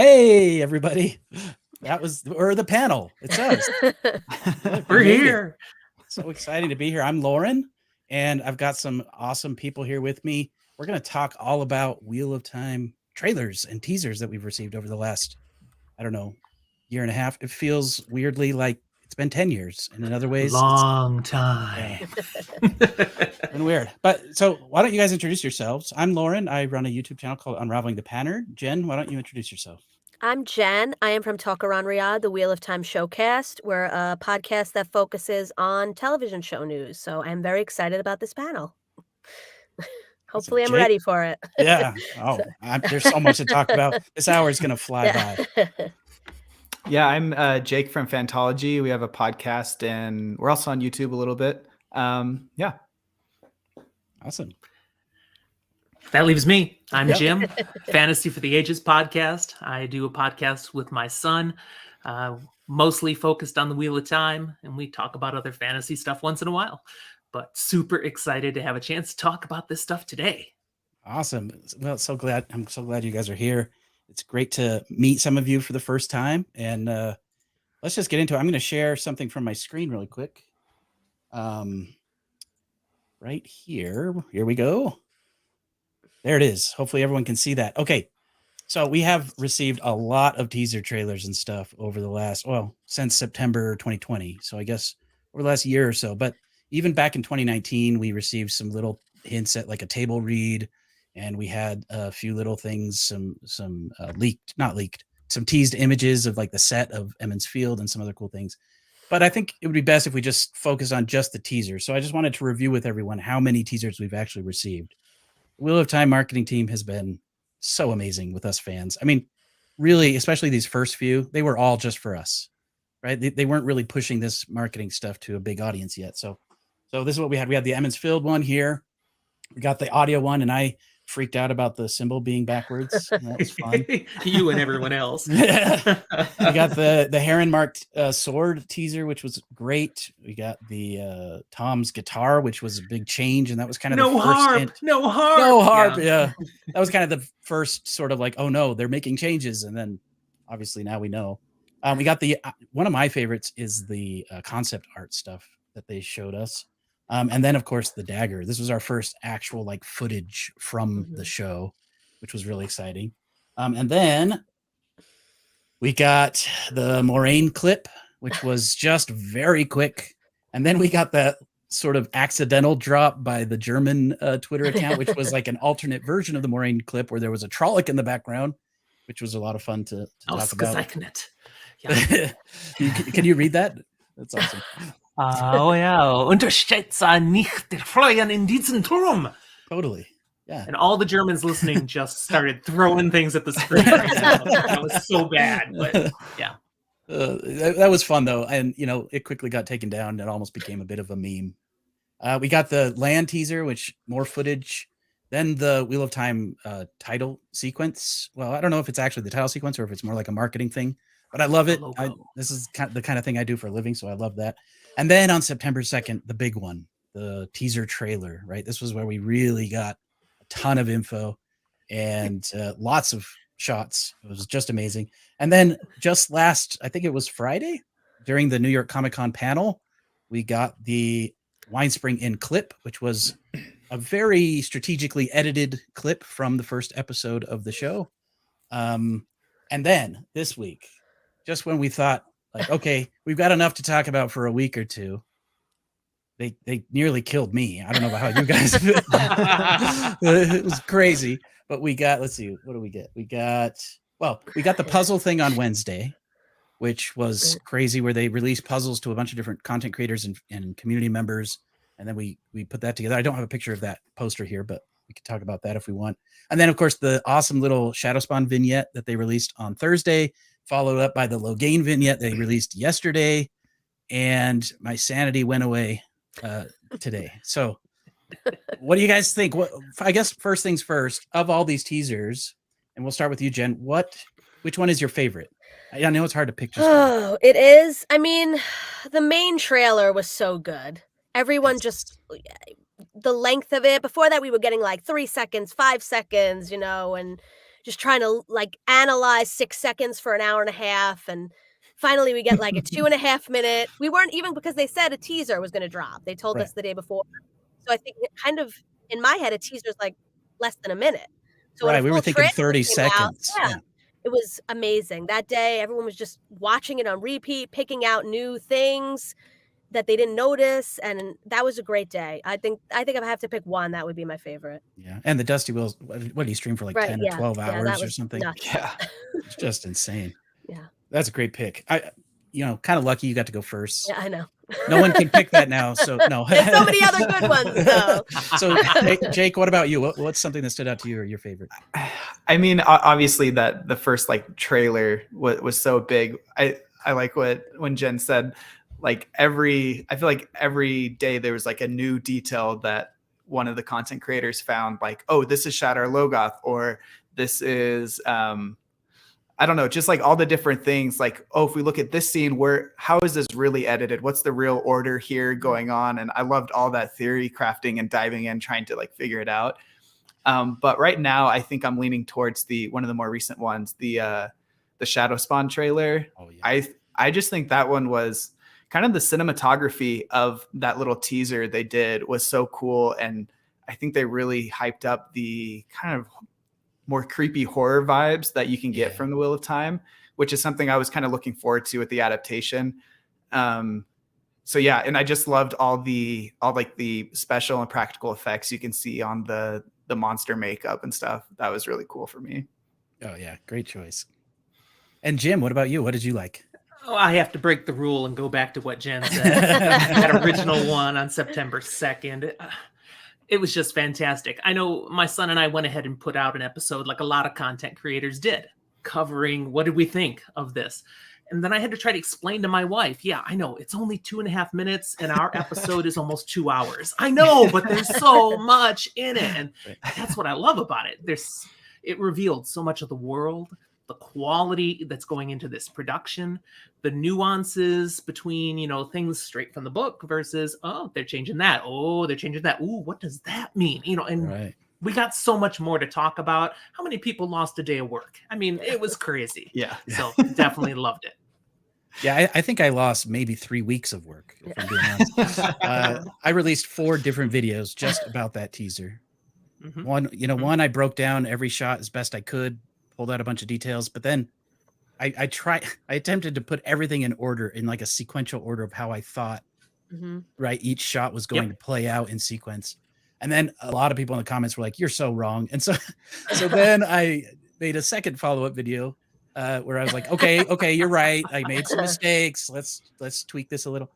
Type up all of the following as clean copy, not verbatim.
Hey, everybody. We're the panel. It's us. Look, We're we made it. here. So exciting to be here. I'm Lauren, and I've got some awesome people here with me. We're going to talk all about Wheel of Time trailers and teasers that we've received over the last, year and a half. It feels weirdly like it's been 10 years. And in other ways, Long time. It's been weird. But so why don't you guys introduce yourselves? I'm Lauren. I run a YouTube channel called Unraveling the Pattern. Jen, why don't you introduce yourself? I'm Jen. I am from Talk Around Riyadh, the Wheel of Time showcast. We're a podcast that focuses on television show news. So I'm very excited about this panel. Hopefully I'm Jake? ready for it. Yeah. Oh, there's so much to talk about. This hour is going to fly by. Yeah, I'm Jake from Fantology. We have a podcast and we're also on YouTube a little bit. Yeah. Awesome. That leaves me. I'm Jim, Fantasy for the Ages podcast. I do a podcast with my son, mostly focused on the Wheel of Time, and we talk about other fantasy stuff once in a while. But super excited to have a chance to talk about this stuff today. Awesome. Well, I'm so glad you guys are here. It's great to meet some of you for the first time. And let's just get into it. I'm going to share something from my screen really quick. Right here. Here we go. There it is. Hopefully everyone can see that. Okay. So we have received a lot of teaser trailers and stuff over the last, since September 2020. So I guess over the last year or so. But even back in 2019, we received some little hints at like a table read, and we had a few little things, some teased images of like the set of Emmons Field and some other cool things. But I think it would be best if we just focus on just the teasers. So I just wanted to review with everyone how many teasers we've actually received. Wheel of Time marketing team has been so amazing with us fans. I mean, really, especially these first few, they were all just for us, right? They weren't really pushing this marketing stuff to a big audience yet. So this is what we had. We had the Emmons Field one here. We got the audio one, and I freaked out about the symbol being backwards. That was fun. You and everyone else. We got the heron marked sword teaser, which was great. We got the Tom's guitar, which was a big change, and that was kind of no the first harp, hint. no harp, no harp. Yeah, that was kind of the first sort of like, oh no, they're making changes, and then obviously now we know. We got the one of my favorites is the concept art stuff that they showed us. And then, of course, the dagger. This was our first actual like footage from the show, which was really exciting. And then we got the Moraine clip, which was just very quick. And then we got that sort of accidental drop by the German Twitter account, which was like an alternate version of the Moraine clip where there was a Trolloc in the background, which was a lot of fun to talk about. Yeah. Can you read that? That's awesome. Unterschätze nicht der Feuer in diesen Turm. Totally. Yeah. And all the Germans listening just started throwing things at the screen. That was so bad. But yeah. That was fun, though. And, it quickly got taken down. It almost became a bit of a meme. We got the land teaser, which more footage. Then the Wheel of Time title sequence. Well, I don't know if it's actually the title sequence or if it's more like a marketing thing. But I love it. This is the kind of thing I do for a living, so I love that. And then on September 2nd, the big one, the teaser trailer, right? This was where we really got a ton of info and lots of shots. It was just amazing. And then just I think it was Friday, during the New York Comic-Con panel, we got the Wine Spring Inn clip, which was a very strategically edited clip from the first episode of the show. And then this week, just when we thought, like, okay, we've got enough to talk about for a week or two, they nearly killed me. I don't know about how you guys it was crazy. But we got, let's see, what do we get? We got the puzzle thing on Wednesday, which was crazy, where they released puzzles to a bunch of different content creators and community members. And then we put that together. I don't have a picture of that poster here, but we could talk about that if we want. And then, of course, the awesome little Shadowspawn vignette that they released on Thursday, followed up by the Logain vignette they released yesterday. And my sanity went away today. So what do you guys think? I guess first things first, of all these teasers, and we'll start with you, Jen, which one is your favorite? I know it's hard to pick. It is. I mean, the main trailer was so good. Everyone the length of it. Before that, we were getting like 3 seconds, 5 seconds, and just trying to like analyze 6 seconds for an hour and a half, and finally we get like a 2.5 minute. We weren't even, because they said a teaser was going to drop. They told us the day before. So I think it kind of, in my head, a teaser is like less than a minute. So when a We were full thinking trailer 30 came out, seconds. Yeah. it was amazing. That day, everyone was just watching it on repeat, picking out new things that they didn't notice, and that was a great day. I think if I have to pick one, that would be my favorite. Yeah. And the Dusty Wheels, what did he stream for, like 10 or 12 hours that or was something? nuts. Yeah. It's just insane. Yeah. That's a great pick. Kind of lucky you got to go first. Yeah, I know. No one can pick that now, so no. There's so many other good ones, though. So, Jake, what about you? What's something that stood out to you or your favorite? I mean, obviously that the first like trailer was so big. I like when Jen said, like I feel like every day there was like a new detail that one of the content creators found, like, oh, this is Shatter Logoth, or this is I don't know, just like all the different things, like, oh, if we look at this scene, how is this really edited? What's the real order here going on? And I loved all that theory crafting and diving in, trying to like figure it out. But right now, I think I'm leaning towards one of the more recent ones, the Shadow Spawn trailer. Oh, yeah. I just think that one was kind of the cinematography of that little teaser they did was so cool. And I think they really hyped up the kind of more creepy horror vibes that you can get from the Wheel of Time, which is something I was kind of looking forward to with the adaptation. So yeah, and I just loved all the special and practical effects you can see on the monster makeup and stuff. That was really cool for me. Oh yeah, great choice. And Jim, what about you? What did you like? Oh, I have to break the rule and go back to what Jen said. That original one on September 2nd. It was just fantastic. I know my son and I went ahead and put out an episode, like a lot of content creators did, covering what did we think of this. And then I had to try to explain to my wife, yeah, I know it's only 2.5 minutes and our episode is almost 2 hours. I know, but there's so much in it. And that's what I love about it. It revealed so much of the world, the quality that's going into this production, the nuances between, things straight from the book versus, oh, they're changing that. Oh, they're changing that. Ooh, what does that mean? And we got so much more to talk about. How many people lost a day of work? I mean, it was crazy. Yeah. So definitely loved it. Yeah, I think I lost maybe 3 weeks of work, if I'm being honest. I released 4 different videos just about that teaser. Mm-hmm. One, I broke down every shot as best I could, pulled out a bunch of details, but then I attempted to put everything in order, in like a sequential order of how I thought each shot was going to play out in sequence. And then a lot of people in the comments were like, you're so wrong. And so then I made a second follow-up video where I was like, okay, you're right. I made some mistakes. Let's tweak this a little.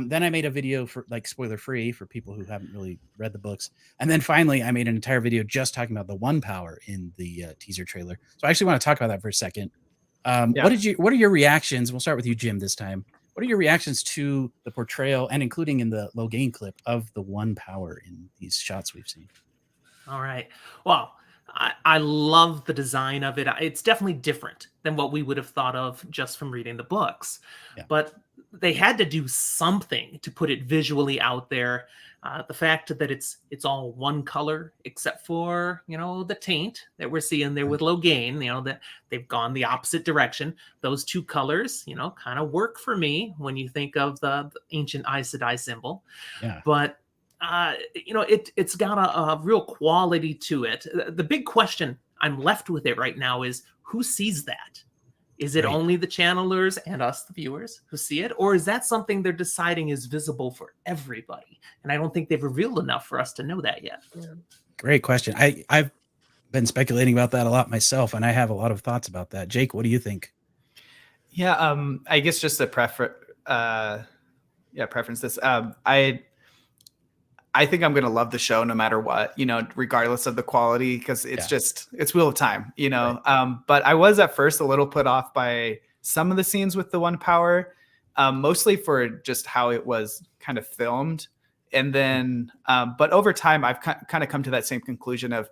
Then I made a video for like spoiler free for people who haven't really read the books. And then finally I made an entire video just talking about the one power in the teaser trailer. So I actually want to talk about that for a second. What are your reactions? We'll start with you, Jim, this time. What are your reactions to the portrayal, and including in the Logain clip, of the one power in these shots we've seen? All right. Well, I love the design of it. It's definitely different than what we would have thought of just from reading the books. Yeah. But they had to do something to put it visually out there. The fact that it's all one color, except for, the taint that we're seeing there with Logain, that they've gone the opposite direction. Those 2 colors, kind of work for me when you think of the ancient Aes Sedai symbol. Yeah. But it's got a real quality to it. The big question I'm left with it right now is, who sees that? Is it only the channelers and us, the viewers, who see it? Or is that something they're deciding is visible for everybody? And I don't think they've revealed enough for us to know that yet. Yeah. Great question. I've been speculating about that a lot myself, and I have a lot of thoughts about that. Jake, what do you think? Yeah, I guess just a preference this. I think I'm going to love the show no matter what, regardless of the quality, because it's Wheel of Time, Right. But I was at first a little put off by some of the scenes with the one power, mostly for just how it was kind of filmed. And then, but over time, I've kind of come to that same conclusion of,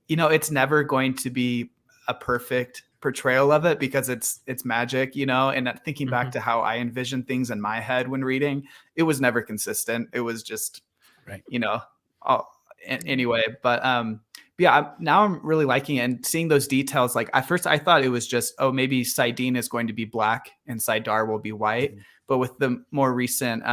it's never going to be a perfect portrayal of it, because it's magic, and thinking back to how I envisioned things in my head when reading, it was never consistent. It was just, anyway, but yeah, now I'm really liking it and seeing those details. Like at first I thought it was just, oh, maybe Sidene is going to be black and Sidar will be white. But with the more recent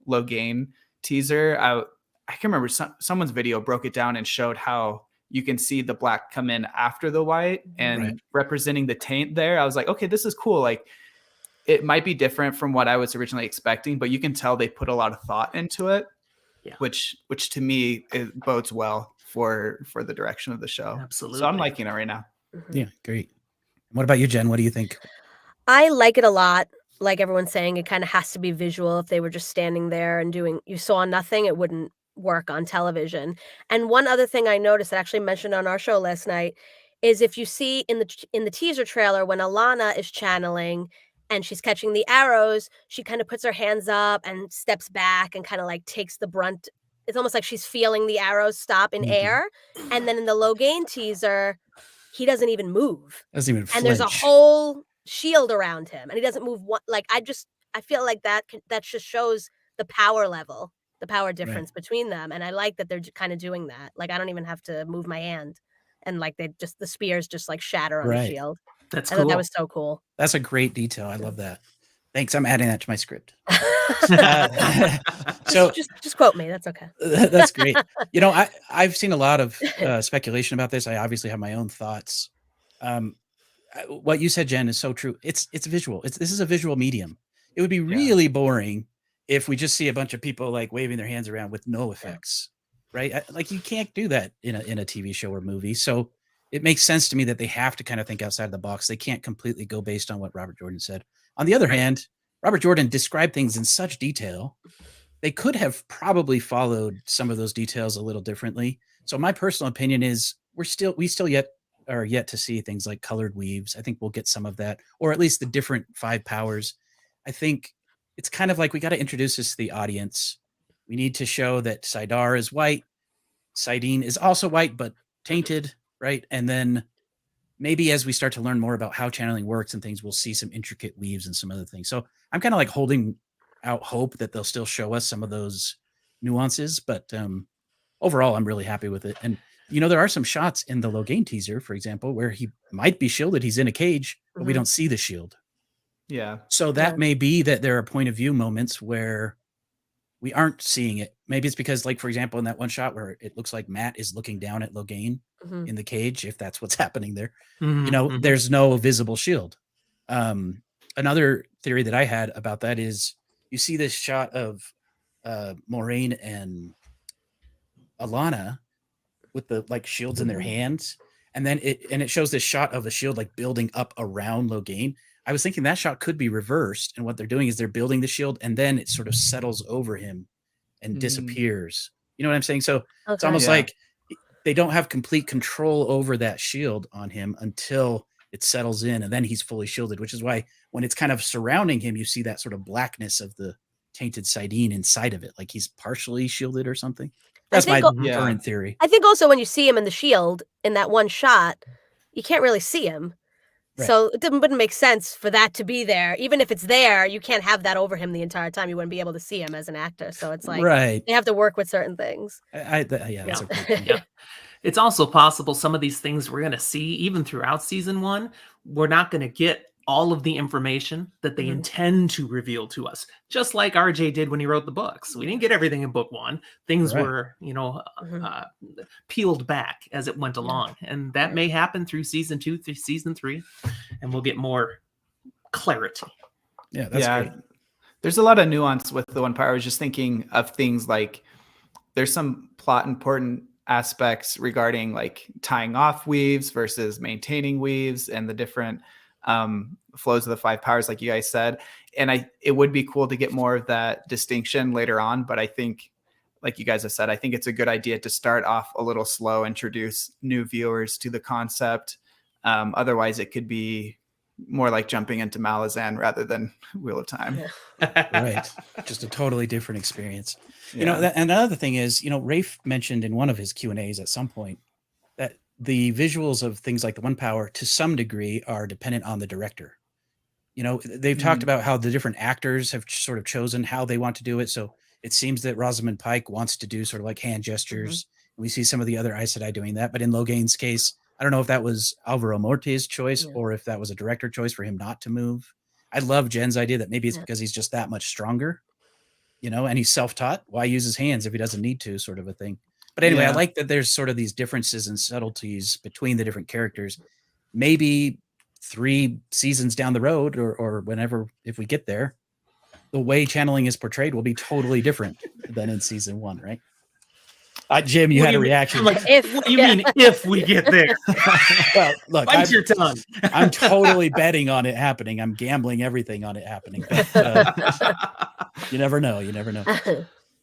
Logain teaser, I can remember someone's video broke it down and showed how you can see the black come in after the white and representing the taint there. I was like, okay, this is cool. Like it might be different from what I was originally expecting, but you can tell they put a lot of thought into it, which to me it bodes well for the direction of the show. Absolutely. So I'm liking it right now. Yeah, great. What about you, Jen? What do you think? I like it a lot. Like everyone's saying, it kind of has to be visual. If they were just standing there and you saw nothing, it wouldn't work on television. And one other thing I noticed, I actually mentioned on our show last night, is if you see in the teaser trailer when Alana is channeling and she's catching the arrows, she kind of puts her hands up and steps back and kind of like takes the brunt. It's almost like she's feeling the arrows stop in air. And then in the Logain teaser, he doesn't even move. Doesn't even flinch. And there's a whole shield around him and he doesn't move one. Like I feel like that just shows the power level, the power difference between them. And I like that they're kind of doing that. Like I don't even have to move my hand and like the spears just like shatter on the shield. That's I cool. thought that was so cool. That's a great detail. I love that. Thanks. I'm adding that to my script. So just quote me. That's okay. That's great. You know, I've seen a lot of speculation about this. I obviously have my own thoughts. What you said, Jen, is so true. It's visual. This is a visual medium. It would be really boring if we just see a bunch of people like waving their hands around with no effects, right? Like you can't do that in a TV show or movie. So it makes sense to me that they have to kind of think outside the box. They can't completely go based on what Robert Jordan said. On the other hand, Robert Jordan described things in such detail. They could have probably followed some of those details a little differently. So my personal opinion is we still yet to see things like colored weaves. I think we'll get some of that, or at least the different 5 powers. I think it's kind of like we got to introduce this to the audience. We need to show that Sidar is white. Sidene is also white, but tainted, right? And then maybe as we start to learn more about how channeling works and things, we'll see some intricate weaves and some other things. So I'm kind of like holding out hope that they'll still show us some of those nuances, but overall, I'm really happy with it. And you know, there are some shots in the Logain teaser, for example, where he might be shielded. He's in a cage, but we don't see the shield. Yeah. So that may be that there are point of view moments where we aren't seeing it. Maybe it's because, like, for example, in that one shot where it looks like Matt is looking down at Logain in the cage, if that's what's happening there, you know, there's no visible shield. Another theory that I had about that is you see this shot of Moraine and Alana with the like shields in their hands, and then it shows this shot of the shield like building up around Logain. I was thinking that shot could be reversed, and what they're doing is they're building the shield and then it sort of settles over him and disappears. You know what I'm saying? So it's almost like they don't have complete control over that shield on him until it settles in, and then he's fully shielded, which is why when it's kind of surrounding him, you see that sort of blackness of the tainted Sidene inside of it, like he's partially shielded or something. That's my current theory. I think also when you see him in the shield in that one shot, you can't really see him. Right. So it wouldn't make sense for that to be there. Even if it's there, you can't have that over him the entire time. You wouldn't be able to see him as an actor. So it's like they have to work with certain things. That's a great point. It's also possible some of these things we're going to see even throughout season 1, we're not going to get all of the information that they intend to reveal to us, just like RJ did when he wrote the books. We didn't get everything in book 1. Things were, peeled back as it went along. And that may happen through season 2, through season 3, and we'll get more clarity. Yeah, that's great. There's a lot of nuance with the One Power. I was just thinking of things like there's some plot important aspects regarding like tying off weaves versus maintaining weaves and the different flows of the 5 powers, like you guys said. And it would be cool to get more of that distinction later on. But I think, like you guys have said, I think it's a good idea to start off a little slow, introduce new viewers to the concept. Otherwise, it could be more like jumping into Malazan rather than Wheel of Time. Right. Just a totally different experience. You know, and another thing is, you know, Rafe mentioned in one of his Q&As at some point that the visuals of things like the One Power to some degree are dependent on the director. You know, they've talked about how the different actors have chosen how they want to do it. So it seems that Rosamund Pike wants to do sort of like hand gestures We see some of the other Aes Sedai doing that, but in Logain's case, I don't know if that was Alvaro Morte's choice or if that was a director choice for him not to move. I love Jen's idea that maybe it's because he's just that much stronger, and he's self-taught. Why use his hands if he doesn't need to, sort of a thing. But anyway, I like that there's sort of these differences and subtleties between the different characters. Maybe 3 seasons down the road or whenever, if we get there, the way channeling is portrayed will be totally different than in season 1, right? Jim, you had a reaction. What do you mean if we get there? Well, look, bite your tongue. I'm totally betting on it happening. I'm gambling everything on it happening. You never know. You never know.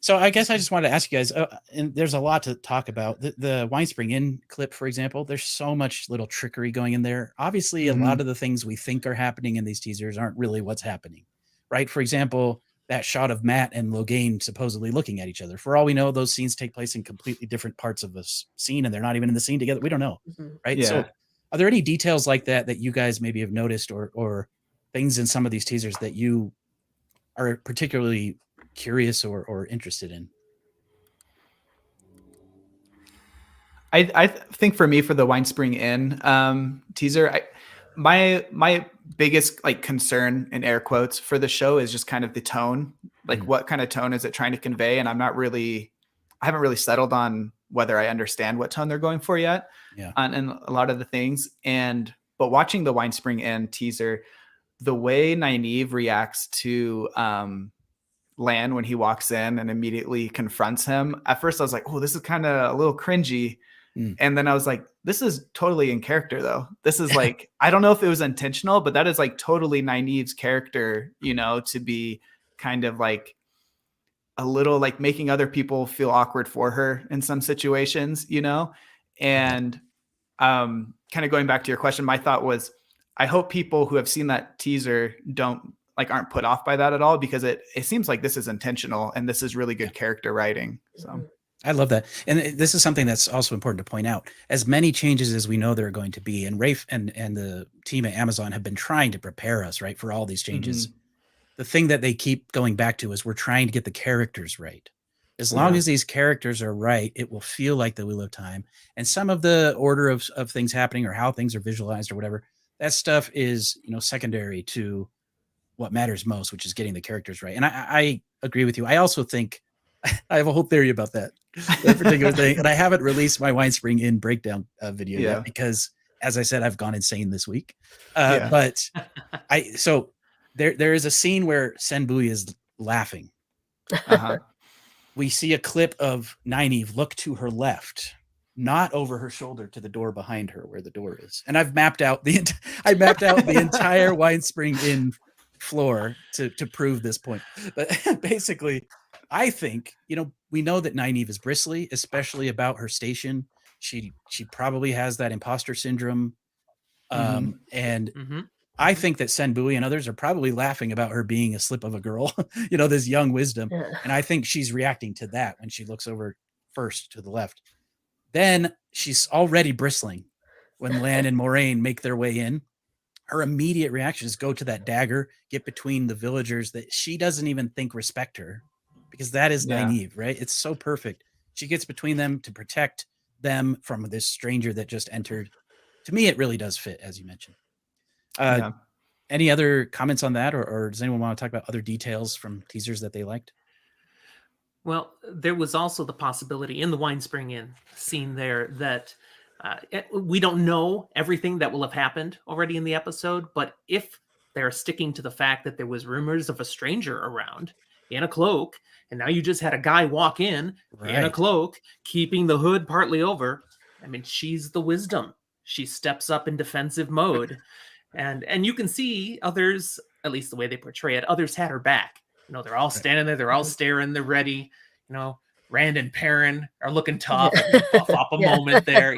So I guess I just wanted to ask you guys, and there's a lot to talk about. The Winespring Inn clip, for example, there's so much little trickery going in there. Obviously, a lot of the things we think are happening in these teasers aren't really what's happening, right? For example, that shot of Matt and Logain supposedly looking at each other. For all we know, those scenes take place in completely different parts of the scene, and they're not even in the scene together. We don't know, right? Yeah. So are there any details like that you guys maybe have noticed or things in some of these teasers that you are particularly curious or interested in? I think for me, for the Winespring Inn teaser, my biggest concern in air quotes for the show is just kind of the tone. What kind of tone is it trying to convey? And I haven't really settled on whether I understand what tone they're going for yet. Yeah. And a lot of the things. But watching the Winespring Inn teaser, the way Nynaeve reacts to Lan when he walks in and immediately confronts him. At first I was like, oh, this is kind of a little cringy. And then I was like, this is totally in character though. This is I don't know if it was intentional, but that is totally Nynaeve's character, to be kind of a little making other people feel awkward for her in some situations, and kind of going back to your question, my thought was, I hope people who have seen that teaser aren't put off by that at all, because it seems like this is intentional and this is really good character writing. So I love that. And this is something that's also important to point out. As many changes as we know there are going to be, and Rafe and the team at Amazon have been trying to prepare us, right, for all these changes. The thing that they keep going back to is we're trying to get the characters right. As long as these characters are right, it will feel like the Wheel of Time. And some of the order of things happening or how things are visualized or whatever, that stuff is, secondary to what matters most, which is getting the characters right. And I agree with you. I also think I have a whole theory about that particular thing. And I haven't released my Winespring Inn breakdown video yet because, as I said, I've gone insane this week. But there is a scene where Senbui is laughing. We see a clip of Nynaeve look to her left, not over her shoulder to the door behind her where the door is. And I've mapped out the entire Winespring Inn floor to prove this point. But basically, I think, we know that Nynaeve is bristly, especially about her station. She probably has that imposter syndrome. And I think that Senbui and others are probably laughing about her being a slip of a girl, this young wisdom. And I think she's reacting to that when she looks over first to the left. Then she's already bristling when Lan and Moraine make their way in. Her immediate reaction is go to that dagger, get between the villagers that she doesn't even think respect her, because that is Nynaeve, right? It's so perfect. She gets between them to protect them from this stranger that just entered. To me, it really does fit, as you mentioned. Any other comments on that, or does anyone want to talk about other details from teasers that they liked? Well, there was also the possibility in the Winespring Inn scene there that we don't know everything that will have happened already in the episode, but if they're sticking to the fact that there was rumors of a stranger around in a cloak, and now you just had a guy walk in a cloak, keeping the hood partly over. I mean, she's the wisdom. She steps up in defensive mode. And you can see others, at least the way they portray it, others had her back. They're all standing there, they're all staring, they're ready. Rand and Perrin are looking tough, buff up a moment there.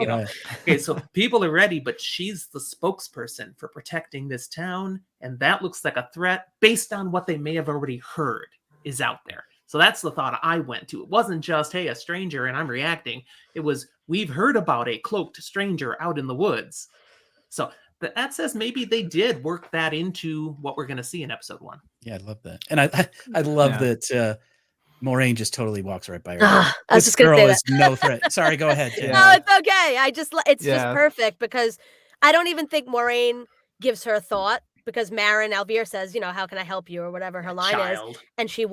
Okay, so people are ready, but she's the spokesperson for protecting this town, and that looks like a threat based on what they may have already heard is out there. So that's the thought I went to. It wasn't just, hey, a stranger and I'm reacting. It was, we've heard about a cloaked stranger out in the woods. So that says maybe they did work that into what we're going to see in episode 1. Yeah, I love that. And I love that Moraine just totally walks right by her. I was This just gonna girl say that. is no threat. Sorry, go ahead, Jen. No, it's okay. It's just Yeah. perfect because I don't even think Moraine gives her a thought because Marin Alvear says, how can I help you or whatever her line is, Child. and she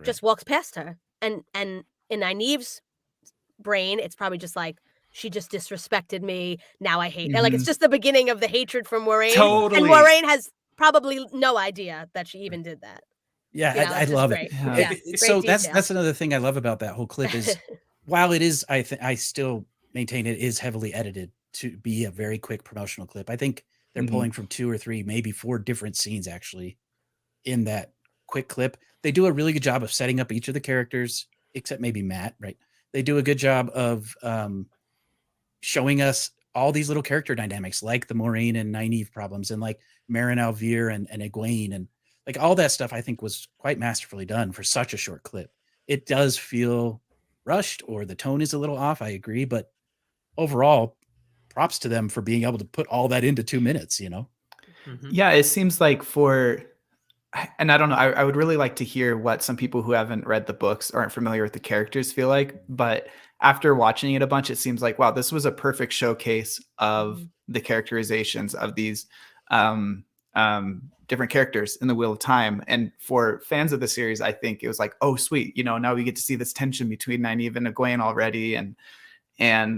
just walks past her. And in Nynaeve's brain, it's probably just like she just disrespected me. Now I hate her. Like it's just the beginning of the hatred for Moraine. Totally. And Moraine has probably no idea that she even did that. Yeah, I it's just love great. it. Yeah. Great So detail. that's another thing I love about that whole clip is while it is, I still maintain it is heavily edited to be a very quick promotional clip. I think they're Mhm. pulling from 2 or 3, maybe 4 different scenes actually in that quick clip. They do a really good job of setting up each of the characters, except maybe Matt, right? They do a good job of showing us all these little character dynamics, like the Moraine and Nynaeve problems, and like Marin Alvear and Egwene, and like all that stuff. I think was quite masterfully done for such a short clip. It does feel rushed, or the tone is a little off. I agree, but overall, props to them for being able to put all that into 2 minutes. Mhm. Yeah, it seems like and I don't know, I would really like to hear what some people who haven't read the books or aren't familiar with the characters feel like. But after watching it a bunch, it seems like, wow, this was a perfect showcase of the characterizations of these different characters in the Wheel of Time. And for fans of the series, I think it was like, oh, sweet. Now we get to see this tension between Nynaeve and Egwene already. And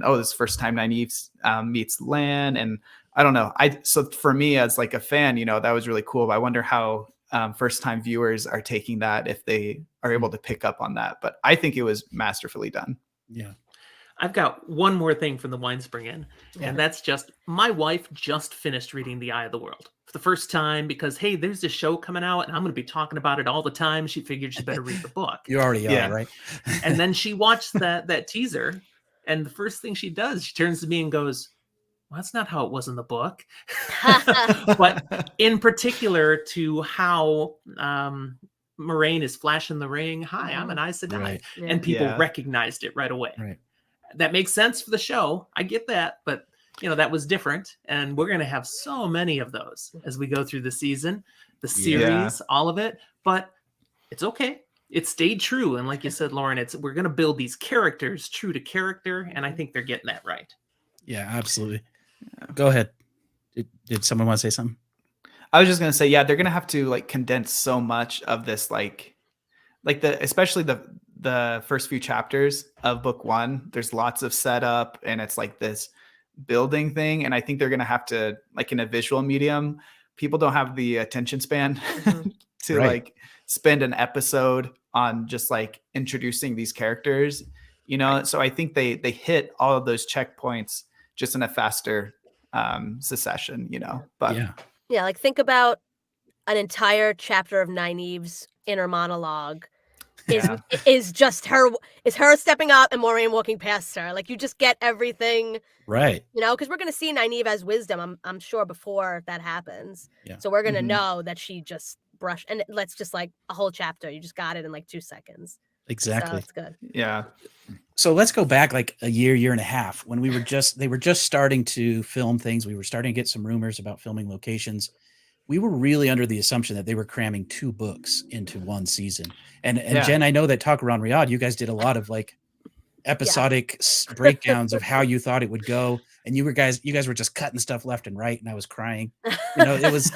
this is the first time Nynaeve meets Lan. And I don't know. So for me as like a fan, that was really cool. But I wonder how first time viewers are taking that, if they are able to pick up on that. But I think it was masterfully done. Yeah. I've got one more thing from the Winespring Inn, and that's just my wife just finished reading The Eye of the World for the first time because, hey, there's this show coming out and I'm going to be talking about it all the time. She figured she better read the book. You already Yeah. are, right? And then she watched that teaser, and the first thing she does, she turns to me and goes, well, that's not how it was in the book. But in particular to how Moraine is flashing the ring. Hi, I'm an Aes Sedai. Right. Yeah. And people Yeah. recognized it right away. Right. That makes sense for the show. I get that, but that was different. And we're going to have so many of those as we go through the season, the series, all of it. But it's okay. It stayed true. And like you said, Lauren, we're going to build these characters true to character. And I think they're getting that right. Yeah, absolutely. Go ahead. Did someone want to say something? I was just going to say, yeah, they're going to have to like condense so much of this, especially the first few chapters of book 1. There's lots of setup and it's like this building thing. And I think they're going to have to, like in a visual medium, people don't have the attention span to like spend an episode on just like introducing these characters, So I think they hit all of those checkpoints just in a faster succession, but Yeah, like think about an entire chapter of Nynaeve's inner monologue is just her stepping up and Moraine walking past her. Like you just get everything, right? Because we're gonna see Nynaeve as wisdom. I'm sure before that happens. Yeah. So we're gonna know that she just brushed, and let's just like a whole chapter. You just got it in like 2 seconds. Exactly. So that's good. Yeah. So let's go back like a year and a half when they were just starting to film things. We were starting to get some rumors about filming locations. We were really under the assumption that they were cramming 2 books into 1 season. And Jen, I know that Talk Around Riyadh, you guys did a lot of like episodic breakdowns of how you thought it would go. And you guys were just cutting stuff left and right. And I was crying. It was.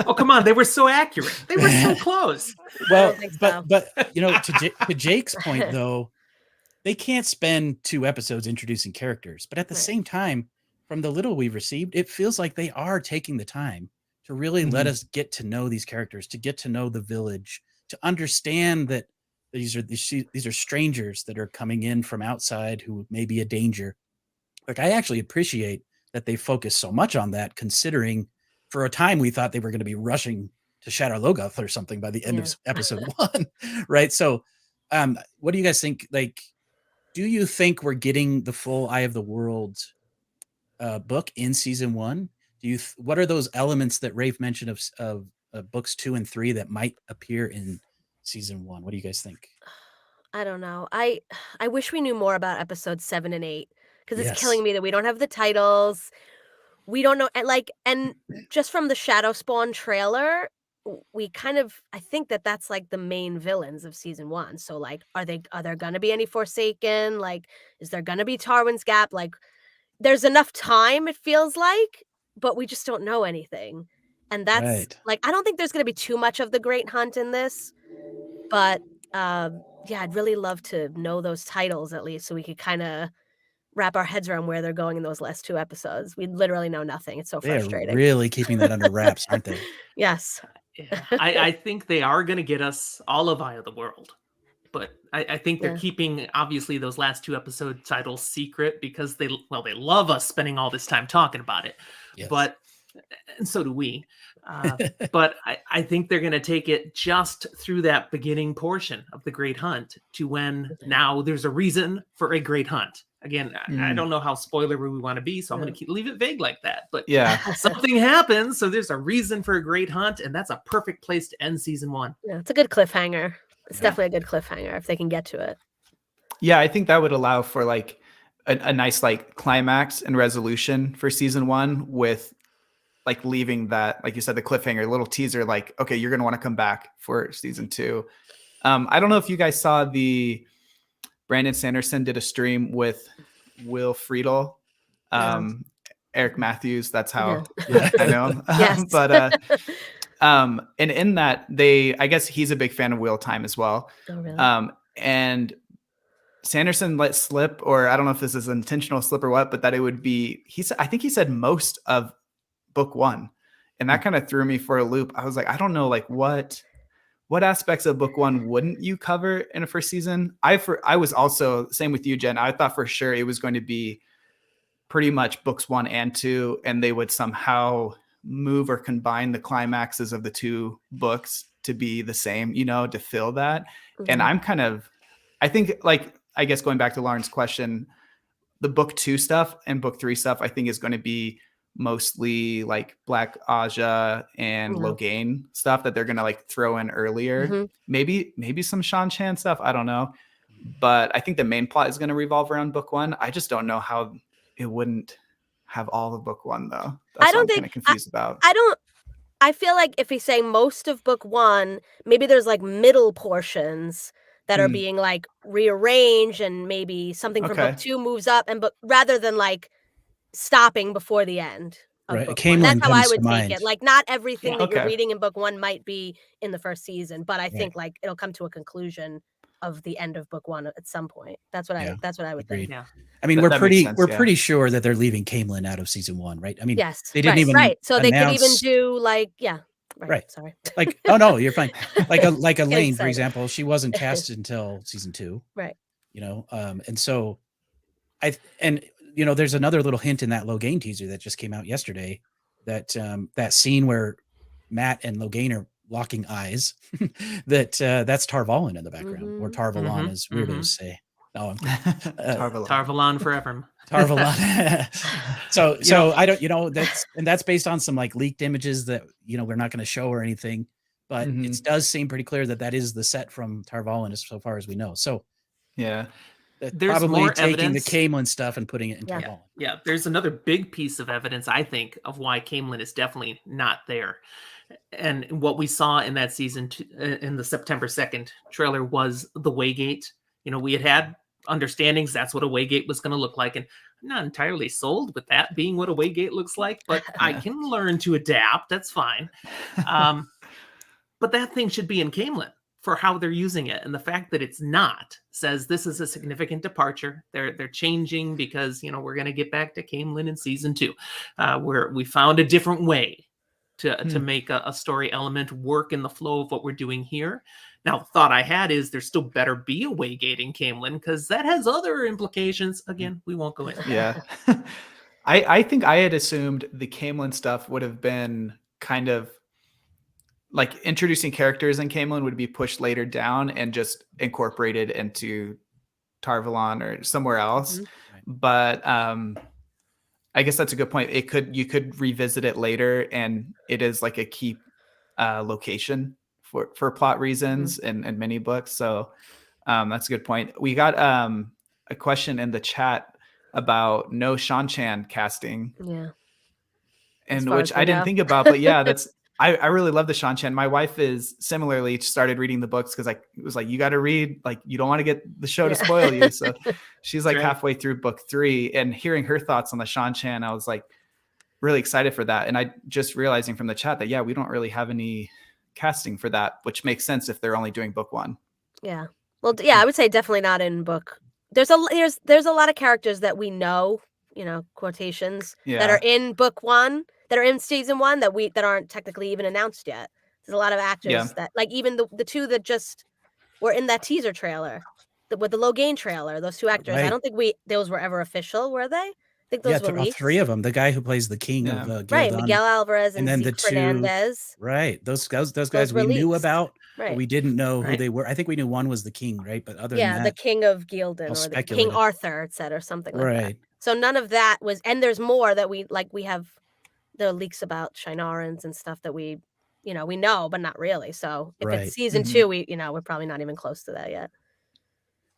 Oh, come on. They were so accurate. They were so close. Well, but to Jake's point though, they can't spend 2 episodes introducing characters, but at the same time, from the little we've received, it feels like they are taking the time to really let us get to know these characters, to get to know the village, to understand that these are strangers that are coming in from outside who may be a danger. Like I actually appreciate that they focus so much on that, considering for a time we thought they were going to be rushing to Shadar Logoth or something by the end of episode 1, right? So, what do you guys think? Like, do you think we're getting the full Eye of the World book in season 1? What are those elements that Rafe mentioned of books 2 and 3 that might appear in season 1? What do you guys think? I don't know. I wish we knew more about episodes 7 and 8 because it's killing me that we don't have the titles. We don't know, and just from the Shadow Spawn trailer, we kind of, I think that's like the main villains of season 1. So like, are there gonna be any Forsaken? Like, is there gonna be Tarwin's Gap? Like, there's enough time, it feels like, but we just don't know anything. And that's Right. like, I don't think there's gonna be too much of the Great Hunt in this, but yeah, I'd really love to know those titles at least, so we could kind of wrap our heads around where they're going in those last 2 episodes. We literally know nothing. It's so They are frustrating. really keeping that under wraps, aren't they? Yes. Yeah, I think they are going to get us all of Eye of the World, but I think they're Yeah. keeping obviously those last 2 episode titles secret because they love us spending all this time talking about it, Yes. but and so do we. But I think they're going to take it just through that beginning portion of the Great Hunt to when now there's a reason for a Great Hunt. Again, I don't know how spoilery we want to be, so I'm going to leave it vague like that. But Yeah. something happens, so there's a reason for a Great Hunt, and that's a perfect place to end season 1. Yeah, it's a good cliffhanger. It's definitely a good cliffhanger if they can get to it. Yeah, I think that would allow for like a nice like climax and resolution for season 1 with like leaving that, like you said, the cliffhanger, little teaser, like, okay, you're going to want to come back for season 2. I don't know if you guys saw Brandon Sanderson did a stream with Will Friedle, Eric Matthews. That's how I know him. Yes. But and in that I guess he's a big fan of Wheel of Time as well. Oh, really? And Sanderson let slip, or I don't know if this is an intentional slip or what, but that it would be, I think he said most of book 1. And that kind of threw me for a loop. I was like, I don't know, like what aspects of book 1 wouldn't you cover in a first season? I was also same with you, Jen. I thought for sure it was going to be pretty much books 1 and 2, and they would somehow move or combine the climaxes of the 2 books to be the same, to fill that. And I'm I think, like, I guess going back to Lauren's question, the book 2 stuff and book 3 stuff, I think is going to be mostly like Black Aja and Logain stuff that they're going to like throw in earlier. Maybe some Shan Chan stuff. I don't know. But I think the main plot is going to revolve around book 1. I just don't know how it wouldn't have all of book 1 though. That's what I'm kind of confused about. I feel like if he's saying most of book 1, maybe there's like middle portions that are being like rearranged, and maybe something from book 2 moves up, but rather than like stopping before the end of Right. book 1. That's how I would take it. Like, not everything that you're reading in book 1 might be in the first season, but I think like it'll come to a conclusion of the end of book 1 at some point. That's what I would think. Yeah. I mean, we're pretty sure that they're leaving Camelin out of season 1, right? I mean, yes, they didn't even so they could even do like right. Sorry. Like, oh no, you're fine. Like Elaine, for example, she wasn't cast until season 2. Right. And so there's another little hint in that Logain teaser that just came out yesterday, that that scene where Matt and Logain are locking eyes, that's Tarvalon in the background, or Tarvalon, as weirdos say. No, Tarvalon forever. Tarvalon. So I don't, that's based on some like leaked images that we're not going to show or anything, but it does seem pretty clear that is the set from Tarvalon, so far as we know. So yeah. There's probably more taking evidence. The Camelin stuff and putting it in Tarvalon. Yeah, there's another big piece of evidence, I think, of why Camelin is definitely not there. And what we saw in that season, in the September 2nd trailer, was the Waygate. We had understandings that's what a Waygate was going to look like, and I'm not entirely sold with that being what a Waygate looks like, but I can learn to adapt. That's fine. But that thing should be in Camelin for how they're using it, and the fact that it's not says this is a significant departure. They're changing because we're going to get back to Camelin in season 2, where we found a different way to make a story element work in the flow of what we're doing here. Now, the thought I had is there still better be a Waygate in Camelin, because that has other implications. Again, we won't go into. Yeah, I think I had assumed the Camelin stuff would have been kind of like introducing characters in Camelin would be pushed later down and just incorporated into Tarvalon or somewhere else. But I guess that's a good point. You could revisit it later, and it is like a key location for plot reasons in many books. So that's a good point. We got a question in the chat about no Shan Chan casting. Yeah. And which I didn't think about, but yeah, I really love the Sean Chen. My wife is similarly started reading the books because it was like, you got to read, like, you don't want to get the show to spoil you. So she's like halfway through book 3, and hearing her thoughts on the Sean Chen, I was like really excited for that. And I just realizing from the chat that, yeah, we don't really have any casting for that, which makes sense if they're only doing book 1. Yeah. Well, yeah, I would say definitely not in book. There's a lot of characters that we know, quotations, that are in book 1, that are in season 1 that aren't technically even announced yet. There's a lot of actors that, like, even the 2 that just were in that teaser trailer, with the Logain trailer, those 2 actors. I don't think those were ever official, were they? I think those were leaked. 3 of them. The guy who plays the king of Gildan, right, Miguel Alvarez and then Zeke the 2 Fernandez. Right, those guys we knew about, but we didn't know who they were. I think we knew one was the king, right? But other than that, the king of Gildan, or the King Arthur, it said, or something like that. So none of that was, and there's more that we have. There are leaks about Shinarans and stuff that we know, but not really. So if it's season 2, we're probably not even close to that yet.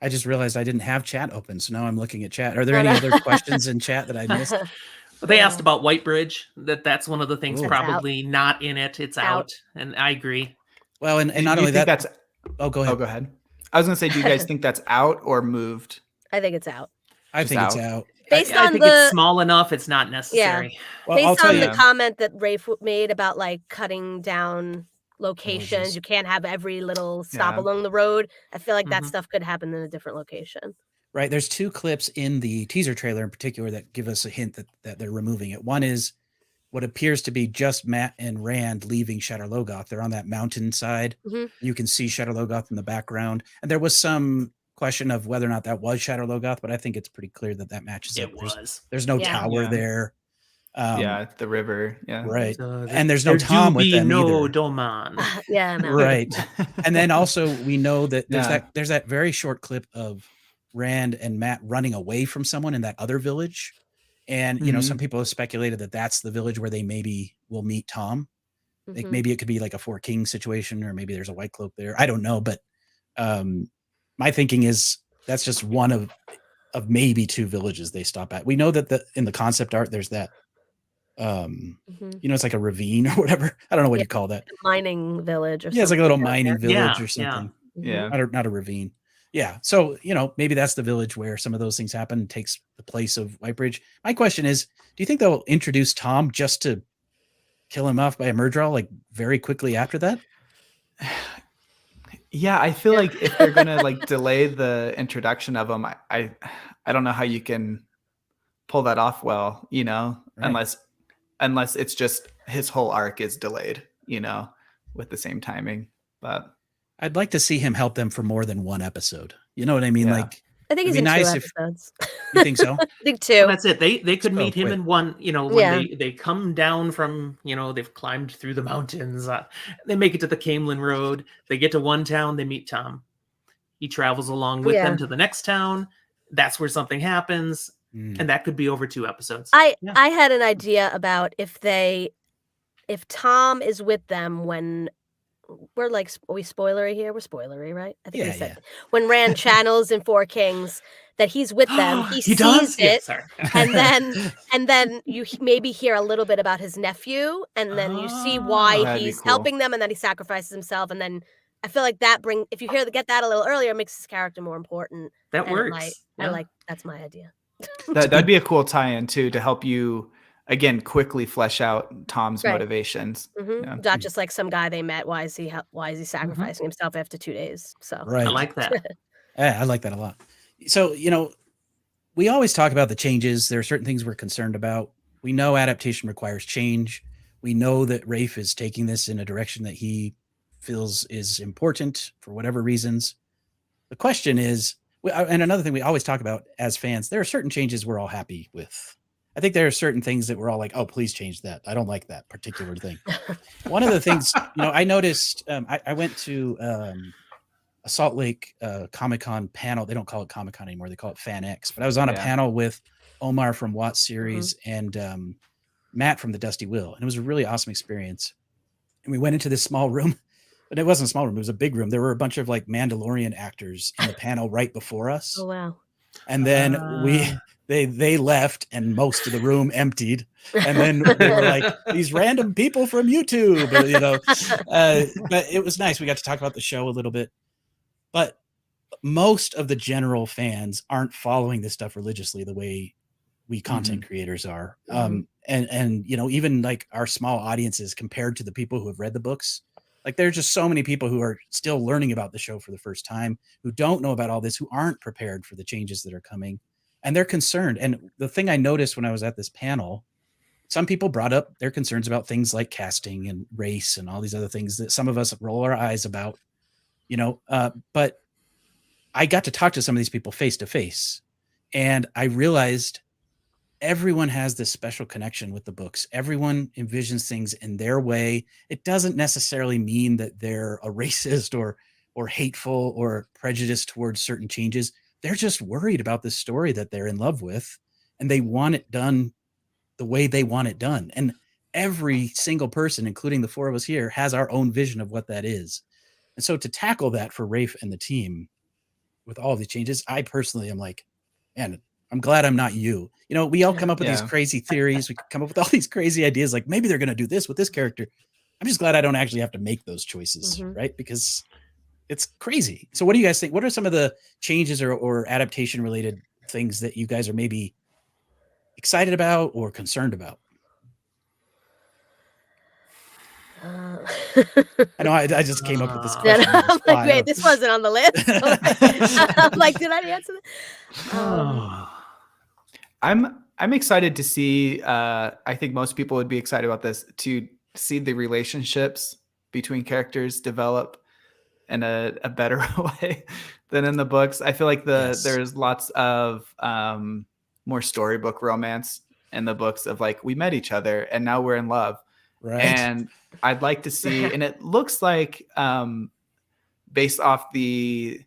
I just realized I didn't have chat open, so now I'm looking at chat. Are there any other questions in chat that I missed? They asked about Whitebridge. That's one of the things probably not in it. It's out, and I agree. Well, and not only that. That's, go ahead. Oh, go ahead. I was going to say, do you guys think that's out or moved? I think it's out. I think it's out. Based I on think it's small enough, it's not necessary. Yeah. Well, based on the comment that Rafe made about, like, cutting down locations, you can't have every little stop along the road. I feel like that stuff could happen in a different location. Right. There's 2 clips in the teaser trailer in particular that give us a hint that they're removing it. One is what appears to be just Matt and Rand leaving Shadar Logoth. They're on that mountainside. You can see Shadar Logoth in the background. And there was some question of whether or not that was Shadar Logoth, but I think it's pretty clear that matches up. There's no tower there. The river. Yeah. Right. And there's no Tom with them either. Doman. Right. And then also we know that there's that very short clip of Rand and Matt running away from someone in that other village. And, some people have speculated that that's the village where they maybe will meet Tom. Like maybe it could be like a Four Kings situation, or maybe there's a White Cloak there. I don't know. But my thinking is that's just one of maybe 2 villages they stop at. We know that in the concept art, there's that, it's like a ravine or whatever. I don't know what you call that. Mining village or something. Yeah, it's like a little mining village or something. Yeah. Not a ravine. Yeah. So, maybe that's the village where some of those things happen and takes the place of Whitebridge. My question is, do you think they'll introduce Tom just to kill him off by a Murdraw, like, very quickly after that? Yeah, I feel like if they're going to, like, delay the introduction of him, I don't know how you can pull that off well, unless it's just his whole arc is delayed, with the same timing. But I'd like to see him help them for more than 1 episode. You know what I mean? Yeah. Like, I think he's in 2 episodes. You think so? I think 2. Well, that's it. They could meet him in 1, when they come down from, they've climbed through the mountains. They make it to the Camelin Road. They get to one town. They meet Tom. He travels along with them to the next town. That's where something happens. And that could be over 2 episodes. I had an idea about if Tom is with them when we're like, are we spoilery here? We're spoilery, right? I think we said when Rand channels in Four Kings that he's with them. He sees it, and then you maybe hear a little bit about his nephew, and then you see why he's helping them, and then he sacrifices himself, and then I feel like if you get that a little earlier, it makes his character more important. That works. That's my idea. That'd be a cool tie-in too, to help you again quickly flesh out Tom's motivations. Not just like some guy they met. Why is he sacrificing himself after 2 days? So right. I like that. I like that a lot. So we always talk about the changes. There are certain things we're concerned about. We know adaptation requires change. We know that Rafe is taking this in a direction that he feels is important for whatever reasons. The question is, and another thing we always talk about as fans, there are certain changes we're all happy with. I think there are certain things that we're all like, oh, please change that. I don't like that particular thing. One of the things, I noticed, I went to a Salt Lake Comic-Con panel. They don't call it Comic-Con anymore. They call it Fan X. But I was on a panel with Omar from WoT series and Matt from the Dusty Will. And it was a really awesome experience. And we went into this small room, but it wasn't a small room. It was a big room. There were a bunch of like Mandalorian actors in the panel right before us. Oh, wow. And then they left and most of the room emptied, and then they were like these random people from YouTube, but it was nice. We got to talk about the show a little bit, but most of the general fans aren't following this stuff religiously the way we content creators are. And even like our small audiences compared to the people who have read the books, like there's just so many people who are still learning about the show for the first time, who don't know about all this, who aren't prepared for the changes that are coming, and they're concerned. And the thing I noticed when I was at this panel, some people brought up their concerns about things like casting and race and all these other things that some of us roll our eyes about, but I got to talk to some of these people face to face, and I realized everyone has this special connection with the books. Everyone envisions things in their way. It doesn't necessarily mean that they're a racist or hateful or prejudiced towards certain changes. They're just worried about the story that they're in love with, and they want it done the way they want it done. And every single person, including the four of us here, has our own vision of what that is. And so to tackle that for Rafe and the team with all of these changes, I personally am like, man, I'm glad I'm not you. We all come up with these crazy theories. We come up with all these crazy ideas, like maybe they're going to do this with this character. I'm just glad I don't actually have to make those choices, right? Because it's crazy. So what do you guys think? What are some of the changes or adaptation related things that you guys are maybe excited about or concerned about? I know I just came up with this question. I'm like, wait, this wasn't on the list. I'm like, did I answer that? I'm excited to see. I think most people would be excited about this, to see the relationships between characters develop in a better way than in the books. I feel like there's lots of more storybook romance in the books of like, we met each other and now we're in love. Right. And I'd like to see, and it looks like based off the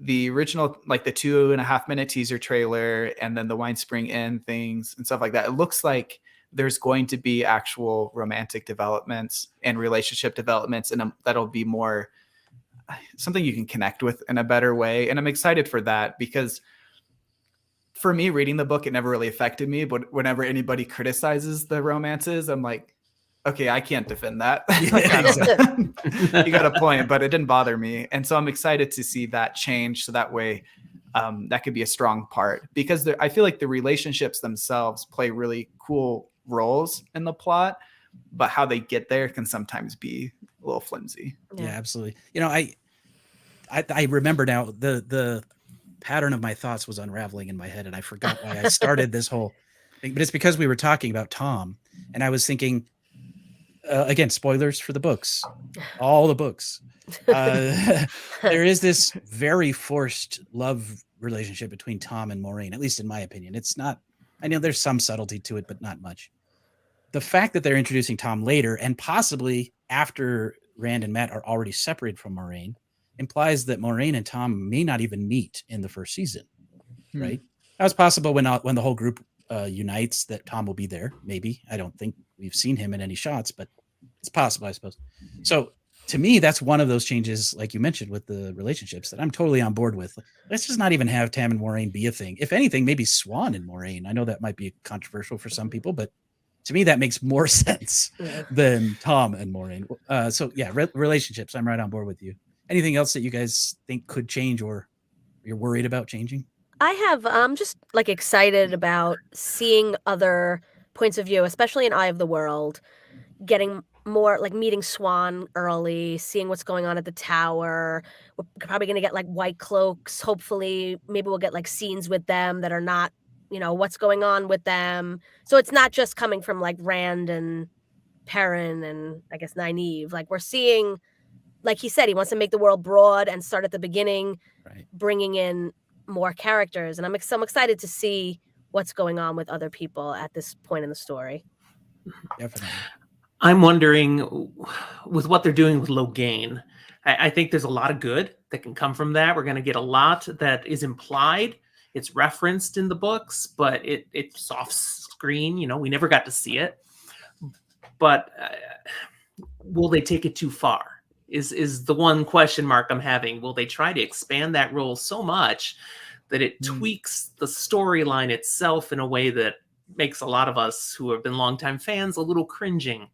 original, like the 2.5 minute teaser trailer and then the Wine Spring Inn things and stuff like that, it looks like there's going to be actual romantic developments and relationship developments, and that'll be more something you can connect with in a better way. And I'm excited for that, because for me, reading the book, it never really affected me, but whenever anybody criticizes the romances, I'm like, okay, I can't defend that. You got a point, but it didn't bother me. And so I'm excited to see that change. So that way that could be a strong part, because I feel like the relationships themselves play really cool roles in the plot, but how they get there can sometimes be a little flimsy. Yeah, absolutely. I remember now the pattern of my thoughts was unraveling in my head, and I forgot why I started this whole thing, but it's because we were talking about Tom, and I was thinking, again, spoilers for the books, all the books. There is this very forced love relationship between Tom and Maureen, at least in my opinion. It's not, I know there's some subtlety to it, but not much. The fact that they're introducing Tom later, and possibly after Rand and Matt are already separated from Maureen, implies that Maureen and Tom may not even meet in the first season, right? That was possible when the whole group unites, that Tom will be there. Maybe. I don't think we've seen him in any shots, but it's possible, I suppose. So to me, that's one of those changes, like you mentioned, with the relationships, that I'm totally on board with. Let's just not even have Tam and Maureen be a thing. If anything, maybe Swan and Maureen. I know that might be controversial for some people, but to me, that makes more sense than Tom and Maureen. So yeah, relationships, I'm right on board with you. Anything else that you guys think could change or you're worried about changing? I have, I'm just like excited about seeing other points of view, especially in Eye of the World, getting more, like meeting Swan early, seeing what's going on at the tower. We're probably going to get like White Cloaks. Hopefully, maybe we'll get like scenes with them that are not, what's going on with them. So it's not just coming from like Rand and Perrin and I guess Nynaeve. Like we're seeing, like he said, he wants to make the world broad and start at the beginning, right, bringing in more characters. And I'm excited to see what's going on with other people at this point in the story. Definitely. I'm wondering, with what they're doing with Logain, I think there's a lot of good that can come from that. We're going to get a lot that is implied. It's referenced in the books, but it's off screen. We never got to see it. But will they take it too far? Is the one question mark I'm having. Will they try to expand that role so much that it tweaks the storyline itself in a way that makes a lot of us who have been longtime fans a little cringing.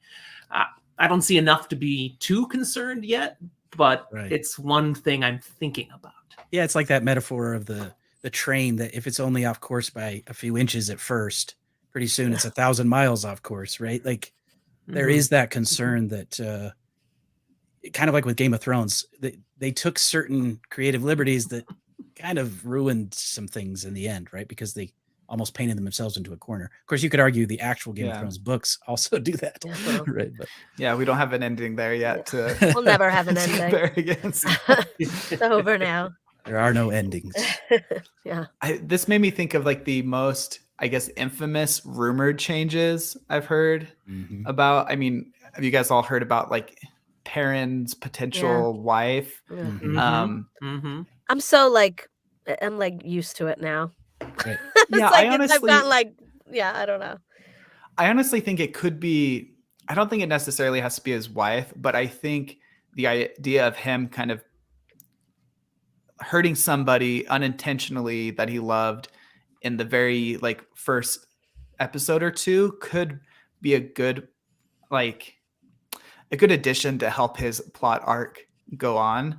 I don't see enough to be too concerned yet, but it's one thing I'm thinking about. Yeah, it's like that metaphor of the train that if it's only off course by a few inches at first, pretty soon it's 1,000 miles off course, right? Like there is that concern that kind of like with Game of Thrones, they took certain creative liberties that kind of ruined some things in the end, right? Because they almost painted themselves into a corner. Of course, you could argue the actual Game of Thrones books also do that, right? But yeah, we don't have an ending there yet. We'll never have an ending. It's over now. There are no endings. Yeah. This made me think of like the most, I guess, infamous rumored changes I've heard about. I mean, have you guys all heard about like Perrin's potential wife? I'm so like, I'm like used to it now. Right. Yeah, like, I honestly, I've gotten like, I don't know. I honestly think it could be, I don't think it necessarily has to be his wife, but I think the idea of him kind of hurting somebody unintentionally that he loved in the very like first episode or two could be a good addition to help his plot arc go on.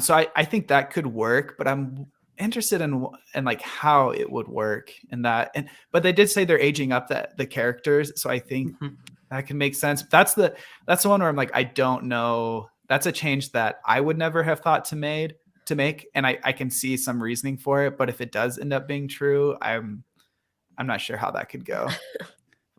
So I think that could work, but I'm interested in like how it would work in that. But they did say they're aging up the characters, so I think that can make sense. That's the one where I'm like, I don't know. That's a change that I would never have thought to make, and I can see some reasoning for it. But if it does end up being true, I'm not sure how that could go.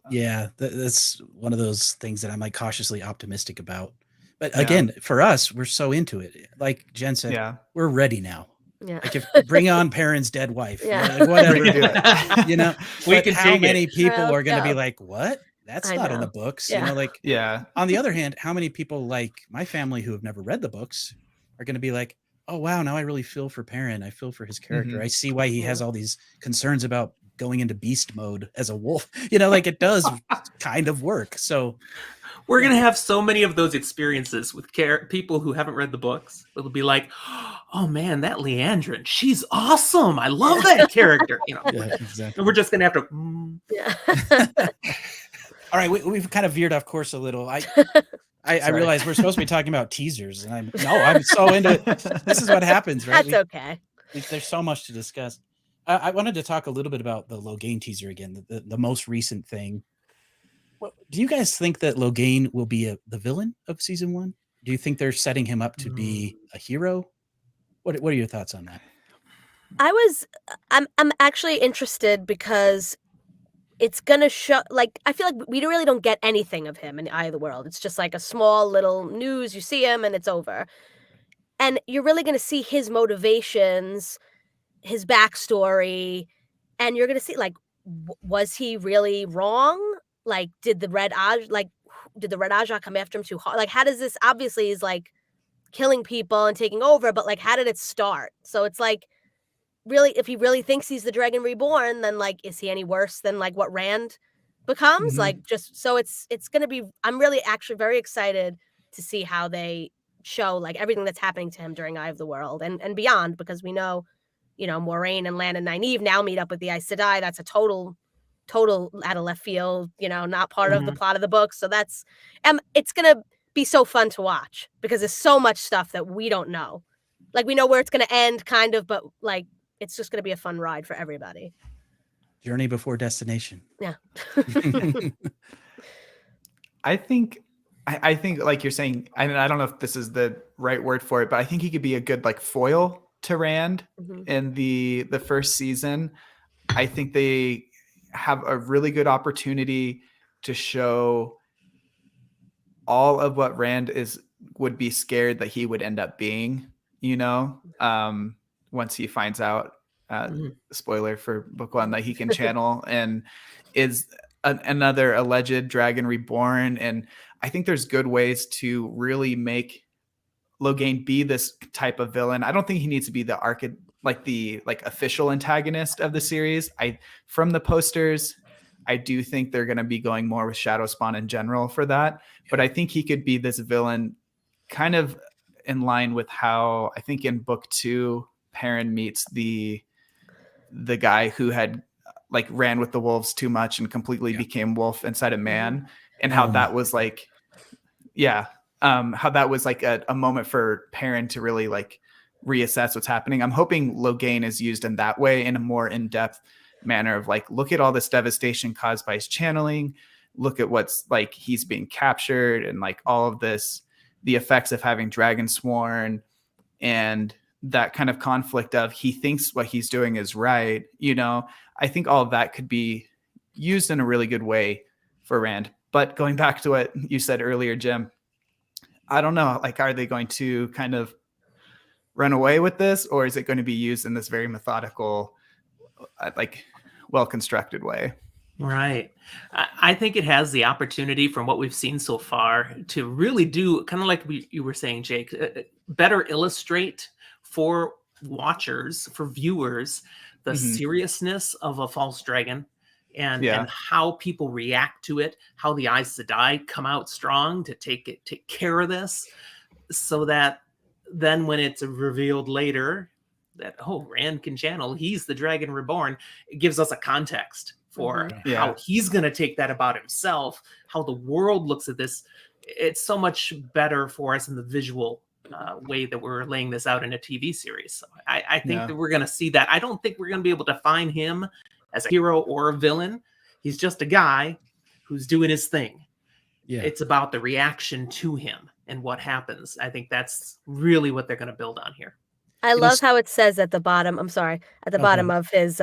Yeah, that's one of those things that I'm like cautiously optimistic about. But again, for us, we're so into it. Like Jen said, we're ready now. Yeah. Like if bring on Perrin's dead wife, like whatever. You know, we can how take many it. people are going to be like, what? That's not in the books. You know, like, on the other hand, how many people like my family who have never read the books are going to be like, oh, wow, now I really feel for Perrin. I feel for his character. I see why he has all these concerns about going into beast mode as a wolf. You know, like it does kind of work. So we're going to have so many of those experiences with people who haven't read the books. It'll be like, oh man, that Leandrin, she's awesome. I love that character. You know, exactly. And we're just going to have to. All right, we've kind of veered off course a little. I realize we're supposed to be talking about teasers, and I'm so into it. This is what happens, right? That's okay. There's so much to discuss. I wanted to talk a little bit about the Logain teaser again, the most recent thing. Do you guys think that Logain will be the villain of season 1? Do you think they're setting him up to be a hero? What are your thoughts on that? I'm actually interested because it's gonna show, like, I feel like we really don't get anything of him in Eye of the World. It's just like a small little news, you see him and it's over. And you're really gonna see his motivations, his backstory, and you're gonna see, like, was he really wrong? Like, did the Red Aja come after him too hard? Like, how does this, obviously he's like killing people and taking over, but like, how did it start? So it's like, really, if he really thinks he's the Dragon Reborn, then like, is he any worse than like what Rand becomes? Like, just so it's gonna be, I'm really actually very excited to see how they show like everything that's happening to him during Eye of the World and beyond, because we know, you know, Moraine and Lan and Nynaeve now meet up with the Aes Sedai. That's a total out of left field, you know, not part of the plot of the book. So that's, it's gonna be so fun to watch because there's so much stuff that we don't know. Like, we know where it's gonna end, kind of, but like, it's just gonna be a fun ride for everybody. Journey before destination. Yeah. I think like you're saying, I don't know if this is the right word for it, but I think he could be a good like foil to Rand in the first season. I think they have a really good opportunity to show all of what Rand would be scared that he would end up being, you know, once he finds out, spoiler for book 1, that he can channel and is another alleged Dragon Reborn. And I think there's good ways to really make Logain be this type of villain. I don't think he needs to be the official antagonist of the series. From the posters, I do think they're going to be going more with Shadowspawn in general for that. But I think he could be this villain kind of in line with how I think in book 2, Perrin meets the the guy who had like ran with the wolves too much and completely became wolf inside a man, and how that was like, how that was like a moment for Perrin to really like reassess what's happening. I'm hoping Logain is used in that way, in a more in-depth manner of like, look at all this devastation caused by his channeling, look at what's like he's being captured, and like all of this, the effects of having dragon sworn, and that kind of conflict of he thinks what he's doing is right. You know, I think all of that could be used in a really good way for Rand. But going back to what you said earlier, Jim, I don't know, like, are they going to kind of run away with this, or is it going to be used in this very methodical, like well-constructed way? Right. I think it has the opportunity, from what we've seen so far, to really do kind of like you were saying, Jake, better illustrate for watchers, for viewers, the seriousness of a false dragon, and how people react to it, how the Aes Sedai come out strong to take care of this, so that then when it's revealed later that, oh, Rand can channel, he's the Dragon Reborn, it gives us a context for how he's going to take that about himself, how the world looks at this. It's so much better for us in the visual way that we're laying this out in a TV series. So I think that we're going to see that. I don't think we're going to be able to define him as a hero or a villain. He's just a guy who's doing his thing. Yeah. It's about the reaction to him and what happens. I think that's really what they're going to build on here. I love how it says at the bottom, at the bottom of his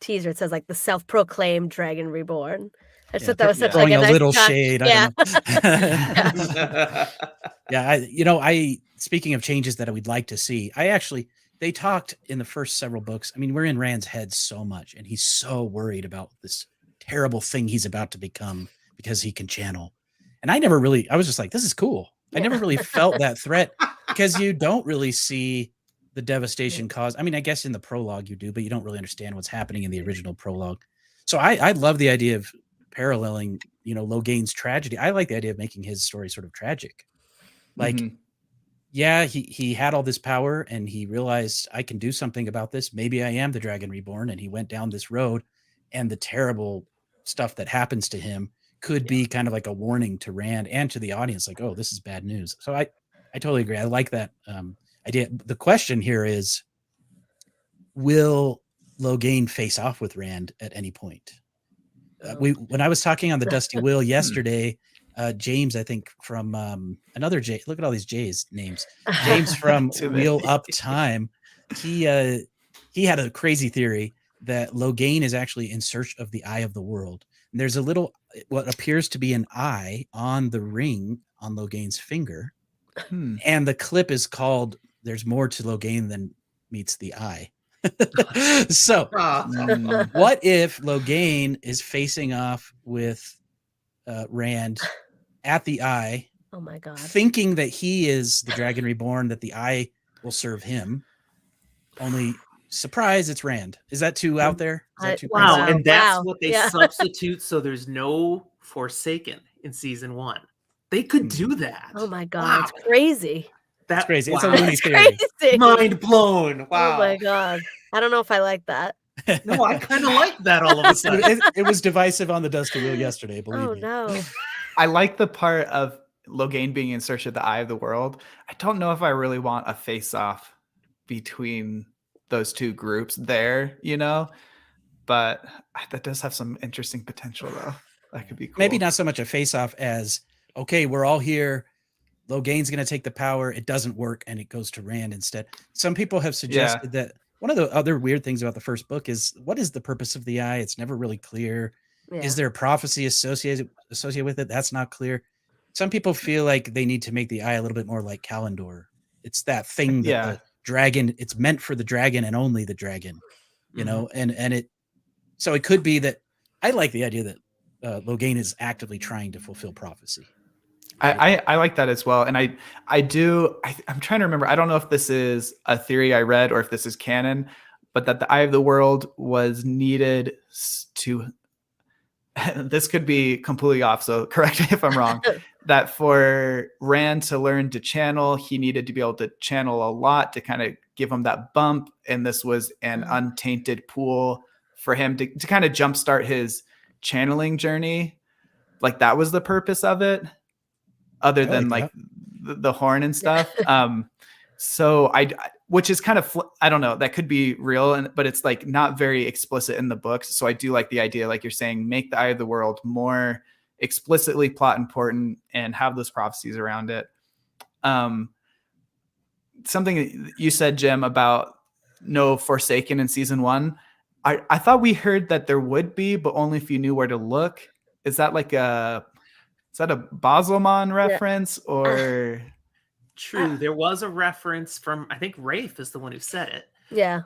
teaser, it says like the self-proclaimed Dragon Reborn. I just thought that was such like a nice little touch. shade. Yeah. I speaking of changes that we'd like to see, they talked in the first several books. I mean, we're in Rand's head so much, and he's so worried about this terrible thing he's about to become because he can channel. And I was just like, this is cool. I never really felt that threat, because you don't really see the devastation caused. I mean, I guess in the prologue you do, but you don't really understand what's happening in the original prologue. So I love the idea of paralleling, Logain's tragedy. I like the idea of making his story sort of tragic. Like, he had all this power and he realized, I can do something about this. Maybe I am the Dragon Reborn. And he went down this road, and the terrible stuff that happens to him could be kind of like a warning to Rand and to the audience, like, oh, this is bad news. So I totally agree. I like that idea. The question here is, will Logain face off with Rand at any point? When I was talking on the Dusty Wheel yesterday, James, I think from another J, look at all these J's names. James from Wheel Up Time, he had a crazy theory that Logain is actually in search of the Eye of the World. And there's what appears to be an eye on the ring on Logain's finger. And the clip is called "There's More to Logain Than Meets the Eye." So what if Logain is facing off with Rand at the Eye? Oh my God. Thinking that he is the Dragon Reborn, that the Eye will serve him. Only, surprise, it's Rand. Is that too out there? Is that too wow. crazy? And that's what they substitute, so there's no Forsaken in season 1. They could do that. Oh my God. It's crazy. That's crazy. It's a loony theory. Crazy. Mind blown. Wow. Oh my God. I don't know if I like that. No, I kind of like that all of a sudden. It was divisive on the Dusty Wheel yesterday, believe me. No. I like the part of Logain being in search of the Eye of the World. I don't know if I really want a face-off between those two groups there, but that does have some interesting potential, though. That could be cool. Maybe not so much a face-off as, okay, we're all here. Logain's going to take the power. It doesn't work, and it goes to Rand instead. Some people have suggested that one of the other weird things about the first book is, what is the purpose of the Eye? It's never really clear. Yeah. Is there a prophecy associated with it? That's not clear. Some people feel like they need to make the Eye a little bit more like Kalendor. It's that thing that the dragon, it's meant for the dragon and only the dragon, and it, so it could be that. I like the idea that Logain is actively trying to fulfill prophecy. I like that as well. And I'm trying to remember, I don't know if this is a theory I read or if this is canon, but that the Eye of the World was needed to, this could be completely off, so correct me if I'm wrong. that for Rand to learn to channel, he needed to be able to channel a lot to kind of give him that bump. And this was an untainted pool for him to kind of jumpstart his channeling journey. Like that was the purpose of it, other than like the horn and stuff. So which is kind of, I don't know, that could be real, but it's like not very explicit in the books. So I do like the idea, like you're saying, make the Eye of the World more explicitly plot important and have those prophecies around it. Something you said, Jim, about no Forsaken in season 1. I thought we heard that there would be, but only if you knew where to look. Is that like is that a Baselman reference or? True. There was a reference from, I think Rafe is the one who said it. Yeah.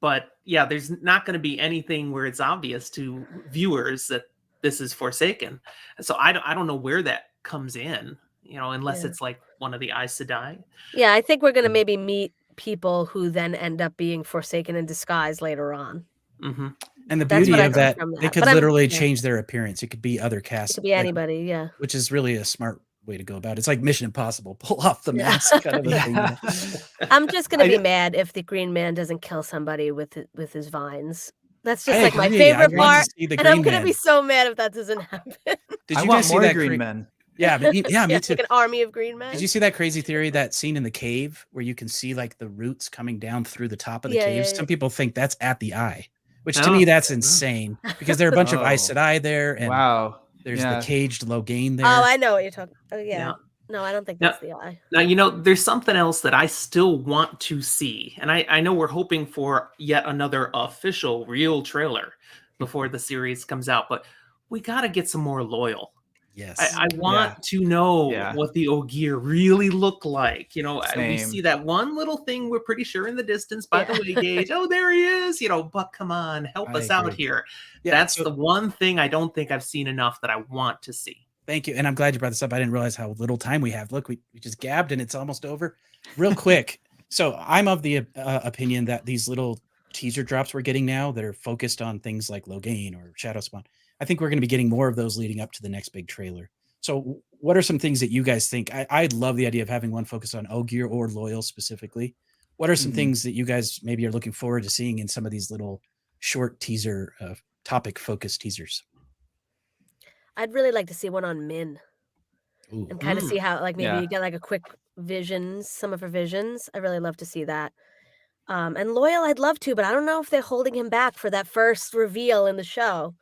But yeah, there's not going to be anything where it's obvious to viewers that this is Forsaken. So I don't know where that comes in, unless it's like one of the Aes Sedai. Yeah, I think we're going to maybe meet people who then end up being Forsaken in disguise later on. Mm-hmm. And the beauty of that, they could literally change their appearance. It could be other casts. It could be anybody, which is really a smart way to go about it. It's like Mission Impossible, pull off the mask kind of a thing. I'm just going to be mad if the Green Man doesn't kill somebody with his vines. That's just like my favorite part. And I'm going to be so mad if that doesn't happen. Did you guys see that Green Men? Yeah, me too. Like an army of green men. Did you see that crazy theory, that scene in the cave where you can see like the roots coming down through the top of the cave? Some people think that's at the eye, which to me that's insane because there are a bunch of Aes Sedai there, and there's the caged Logain there. Oh, I know what you're talking. Oh yeah. No, I don't think that's the eye. Now, there's something else that I still want to see, and I know we're hoping for yet another official real trailer before the series comes out, but we got to get some more Loyal. Yes, I want to know what the Ogier really look like. We see that one little thing we're pretty sure in the distance by the way gauge. Oh, there he is. But come on, help us out here. That's the one thing I don't think I've seen enough that I want to see. Thank you, and I'm glad you brought this up. I didn't realize how little time we have. Look, we just gabbed and it's almost over. Real quick. So I'm of the opinion that these little teaser drops we're getting now that are focused on things like Logain or Shadowspawn, I think we're going to be getting more of those leading up to the next big trailer. So what are some things that you guys think? I love the idea of having one focused on Ogier or Loyal specifically. What are some things that you guys maybe are looking forward to seeing in some of these little short teaser topic focused teasers? I'd really like to see one on Min. Ooh. And kind of see how, like, maybe you get like a quick visions, some of her visions. I'd really love to see that. And Loyal, I'd love to, but I don't know if they're holding him back for that first reveal in the show.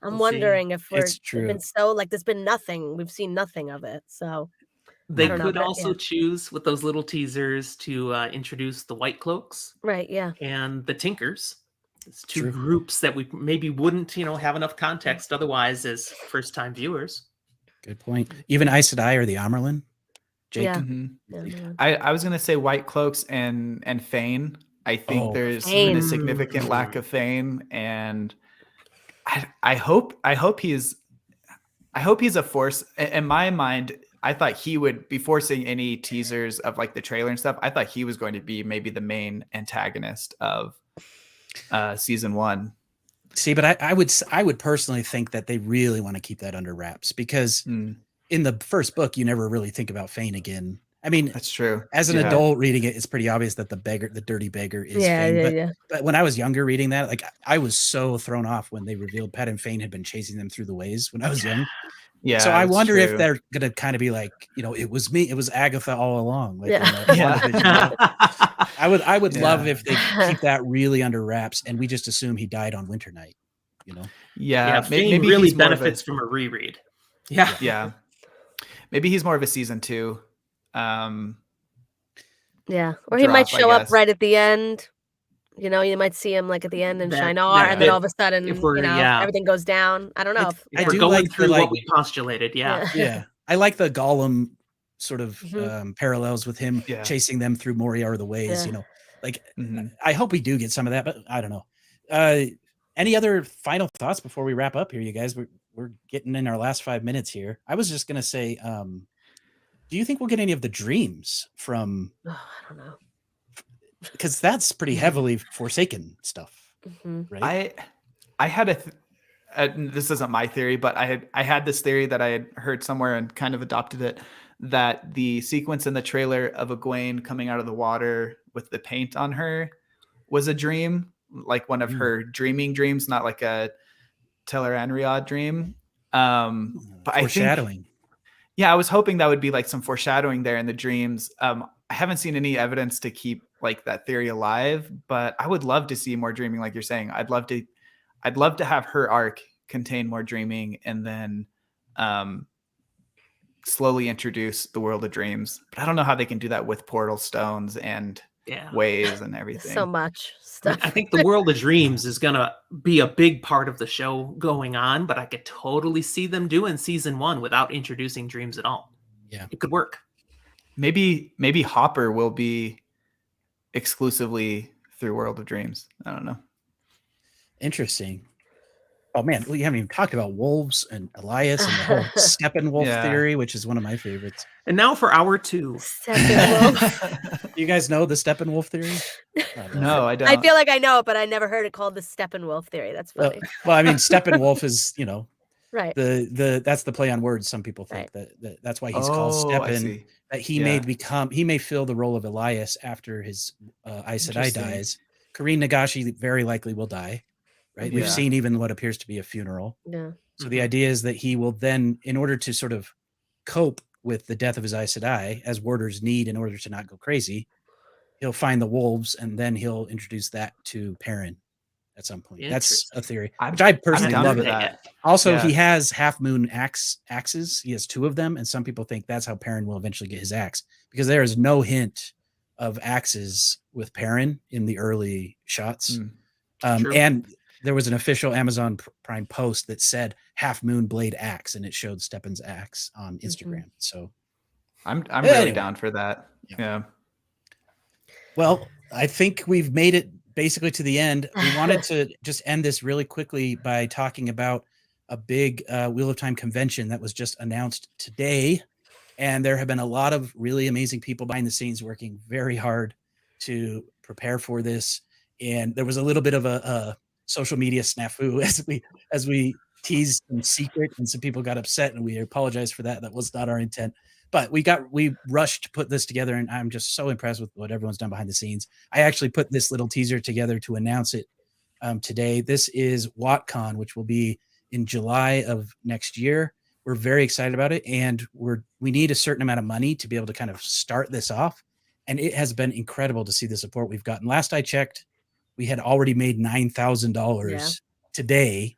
I'm wondering if we've been so like there's been nothing. We've seen nothing of it. So they could also choose with those little teasers to introduce the White Cloaks, right? Yeah, and the Tinkers. It's two groups that we maybe wouldn't, have enough context otherwise as first-time viewers. Good point. Even Aes Sedai or the Amerlin. Jake. Yeah. I was gonna say White Cloaks and Fane. I think there's been a significant lack of Fane, and I hope he's a force. In my mind, I thought he would, before seeing any teasers of like the trailer and stuff, I thought he was going to be maybe the main antagonist of season 1. See, but I would personally think that they really want to keep that under wraps because in the first book, you never really think about Fane again. I mean, that's true. As an adult reading it, it's pretty obvious that the dirty beggar is Fane. But when I was younger reading that, like I was so thrown off when they revealed Pat and Fane had been chasing them through the ways when I was young. Yeah. So I wonder if they're gonna kind of be like, it was me, it was Agatha all along. Like I would love if they keep that really under wraps and we just assume he died on Winter Night. Yeah, maybe really benefits from a reread. Yeah. Maybe he's more of a season 2. Or he might show up right at the end. You might see him like at the end in Shinar, and then all of a sudden, everything goes down. I don't know. If we're going through what we postulated. Yeah. I like the Gollum sort of parallels with him chasing them through Moria or the Ways. I hope we do get some of that, but I don't know. Any other final thoughts before we wrap up here, you guys? We're getting in our last 5 minutes here. I was just gonna say, do you think we'll get any of the dreams from? I don't know. Because that's pretty heavily Forsaken stuff, right? I had this isn't my theory, but I had this theory that I had heard somewhere and kind of adopted it, that the sequence in the trailer of Egwene coming out of the water with the paint on her was a dream, like one of her dreaming dreams, not like a Tel'aran'rhiod dream. But Foreshadowing. I was hoping that would be like some foreshadowing there in the dreams. I haven't seen any evidence to keep like that theory alive, but I would love to see more dreaming, like you're saying. I'd love to have her arc contain more dreaming, and then slowly introduce the world of dreams. But I don't know how they can do that with portal stones and ways and everything. So much stuff. I think the world of dreams is going to be a big part of the show going on, but I could totally see them doing season 1 without introducing dreams at all. Yeah, it could work. Maybe Hopper will be exclusively through World of Dreams. I don't know. Interesting. Oh man, we haven't even talked about wolves and Elias and the whole Steppenwolf theory, which is one of my favorites. And now for hour 2. Steppenwolf. You guys know the Steppenwolf theory? No, I don't. I feel like I know it, but I never heard it called the Steppenwolf theory. That's funny. Well, I mean, Steppenwolf is, right. That's the play on words. Some people think that's why he's called Steppen. That he may fill the role of Elias after his Aes Sedai dies. Kareen Nagashi very likely will die. Right. We've seen even what appears to be a funeral. Yeah. So the idea is that he will then, in order to sort of cope with the death of his Aes Sedai, as warders need in order to not go crazy, he'll find the wolves and then he'll introduce that to Perrin at some point. That's a theory, which I personally love it. Also, he has half moon axes. He has 2 of them. And some people think that's how Perrin will eventually get his axe, because there is no hint of axes with Perrin in the early shots. And there was an official Amazon Prime post that said half moon blade axe, and it showed Steppen's axe on Instagram. So I'm really down for that. Yeah. Well, I think we've made it basically to the end. We wanted to just end this really quickly by talking about a big Wheel of Time convention that was just announced today. And there have been a lot of really amazing people behind the scenes working very hard to prepare for this. And there was a little bit of a social media snafu as we teased some secret, and some people got upset, and we apologize for that. That was not our intent, but we rushed to put this together, and I'm just so impressed with what everyone's done behind the scenes. I actually put this little teaser together to announce it today. This is WoTCon, which will be in July of next year. We're very excited about it, and we need a certain amount of money to be able to kind of start this off. And it has been incredible to see the support we've gotten. Last I checked, we had already made $9,000 today,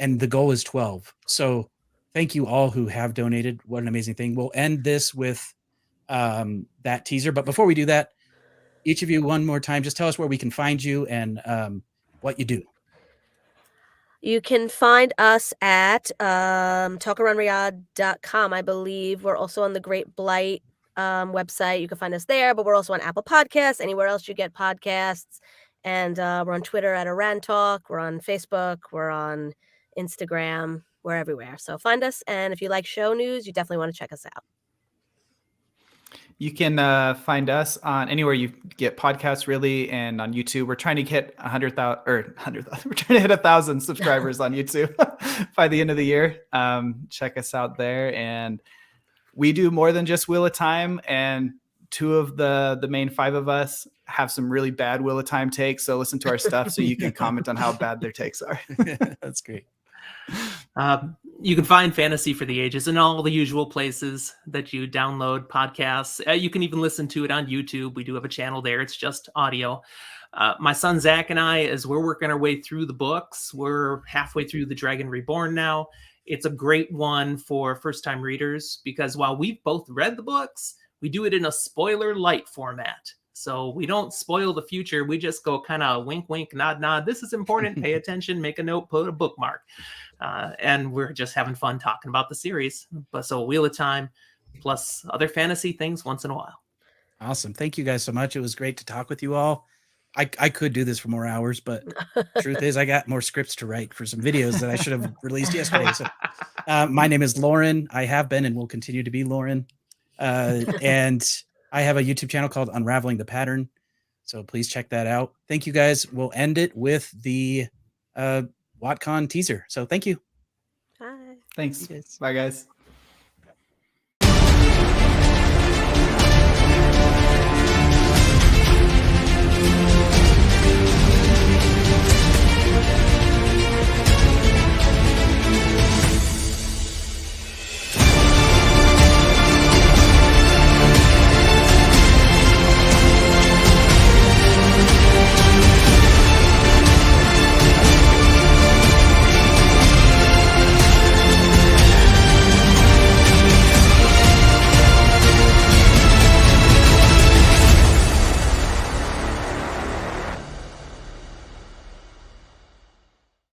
and the goal is 12. So thank you all who have donated. What an amazing thing. We'll end this with that teaser. But before we do that, each of you one more time, just tell us where we can find you and what you do. You can find us at talkaroundriyadh.com, I believe. We're also on the Great Blight website. You can find us there, but we're also on Apple Podcasts, anywhere else you get podcasts. And we're on Twitter at Iran Talk. We're on Facebook. We're on Instagram. We're everywhere. So find us. And if you like show news, you definitely want to check us out. You can find us on anywhere you get podcasts, really, and on YouTube. We're trying to get 100,000 or 100,000. We're trying to hit 1,000 subscribers on YouTube by the end of the year. Check us out there. And we do more than just Wheel of Time, and 2 of the main 5 of us have some really bad Wheel of Time takes. So listen to our stuff so you can comment on how bad their takes are. That's great. You can find Fantasy for the Ages in all the usual places that you download podcasts. You can even listen to it on YouTube. We do have a channel there. It's just audio. My son Zach and I, as we're working our way through the books, we're halfway through The Dragon Reborn now. It's a great one for first-time readers, because while we've both read the books, we do it in a spoiler light format. So we don't spoil the future. We just go kind of wink, wink, nod, nod. This is important. Pay attention, make a note, put a bookmark. And we're just having fun talking about the series. But so Wheel of Time plus other fantasy things once in a while. Awesome. Thank you guys so much. It was great to talk with you all. I could do this for more hours, but truth is I got more scripts to write for some videos that I should have released yesterday. So my name is Lauren. I have been and will continue to be Lauren. And I have a YouTube channel called Unraveling the Pattern. So please check that out. Thank you guys. We'll end it with the WoTCon teaser. So thank you. Bye. Thanks. You guys. Bye, guys.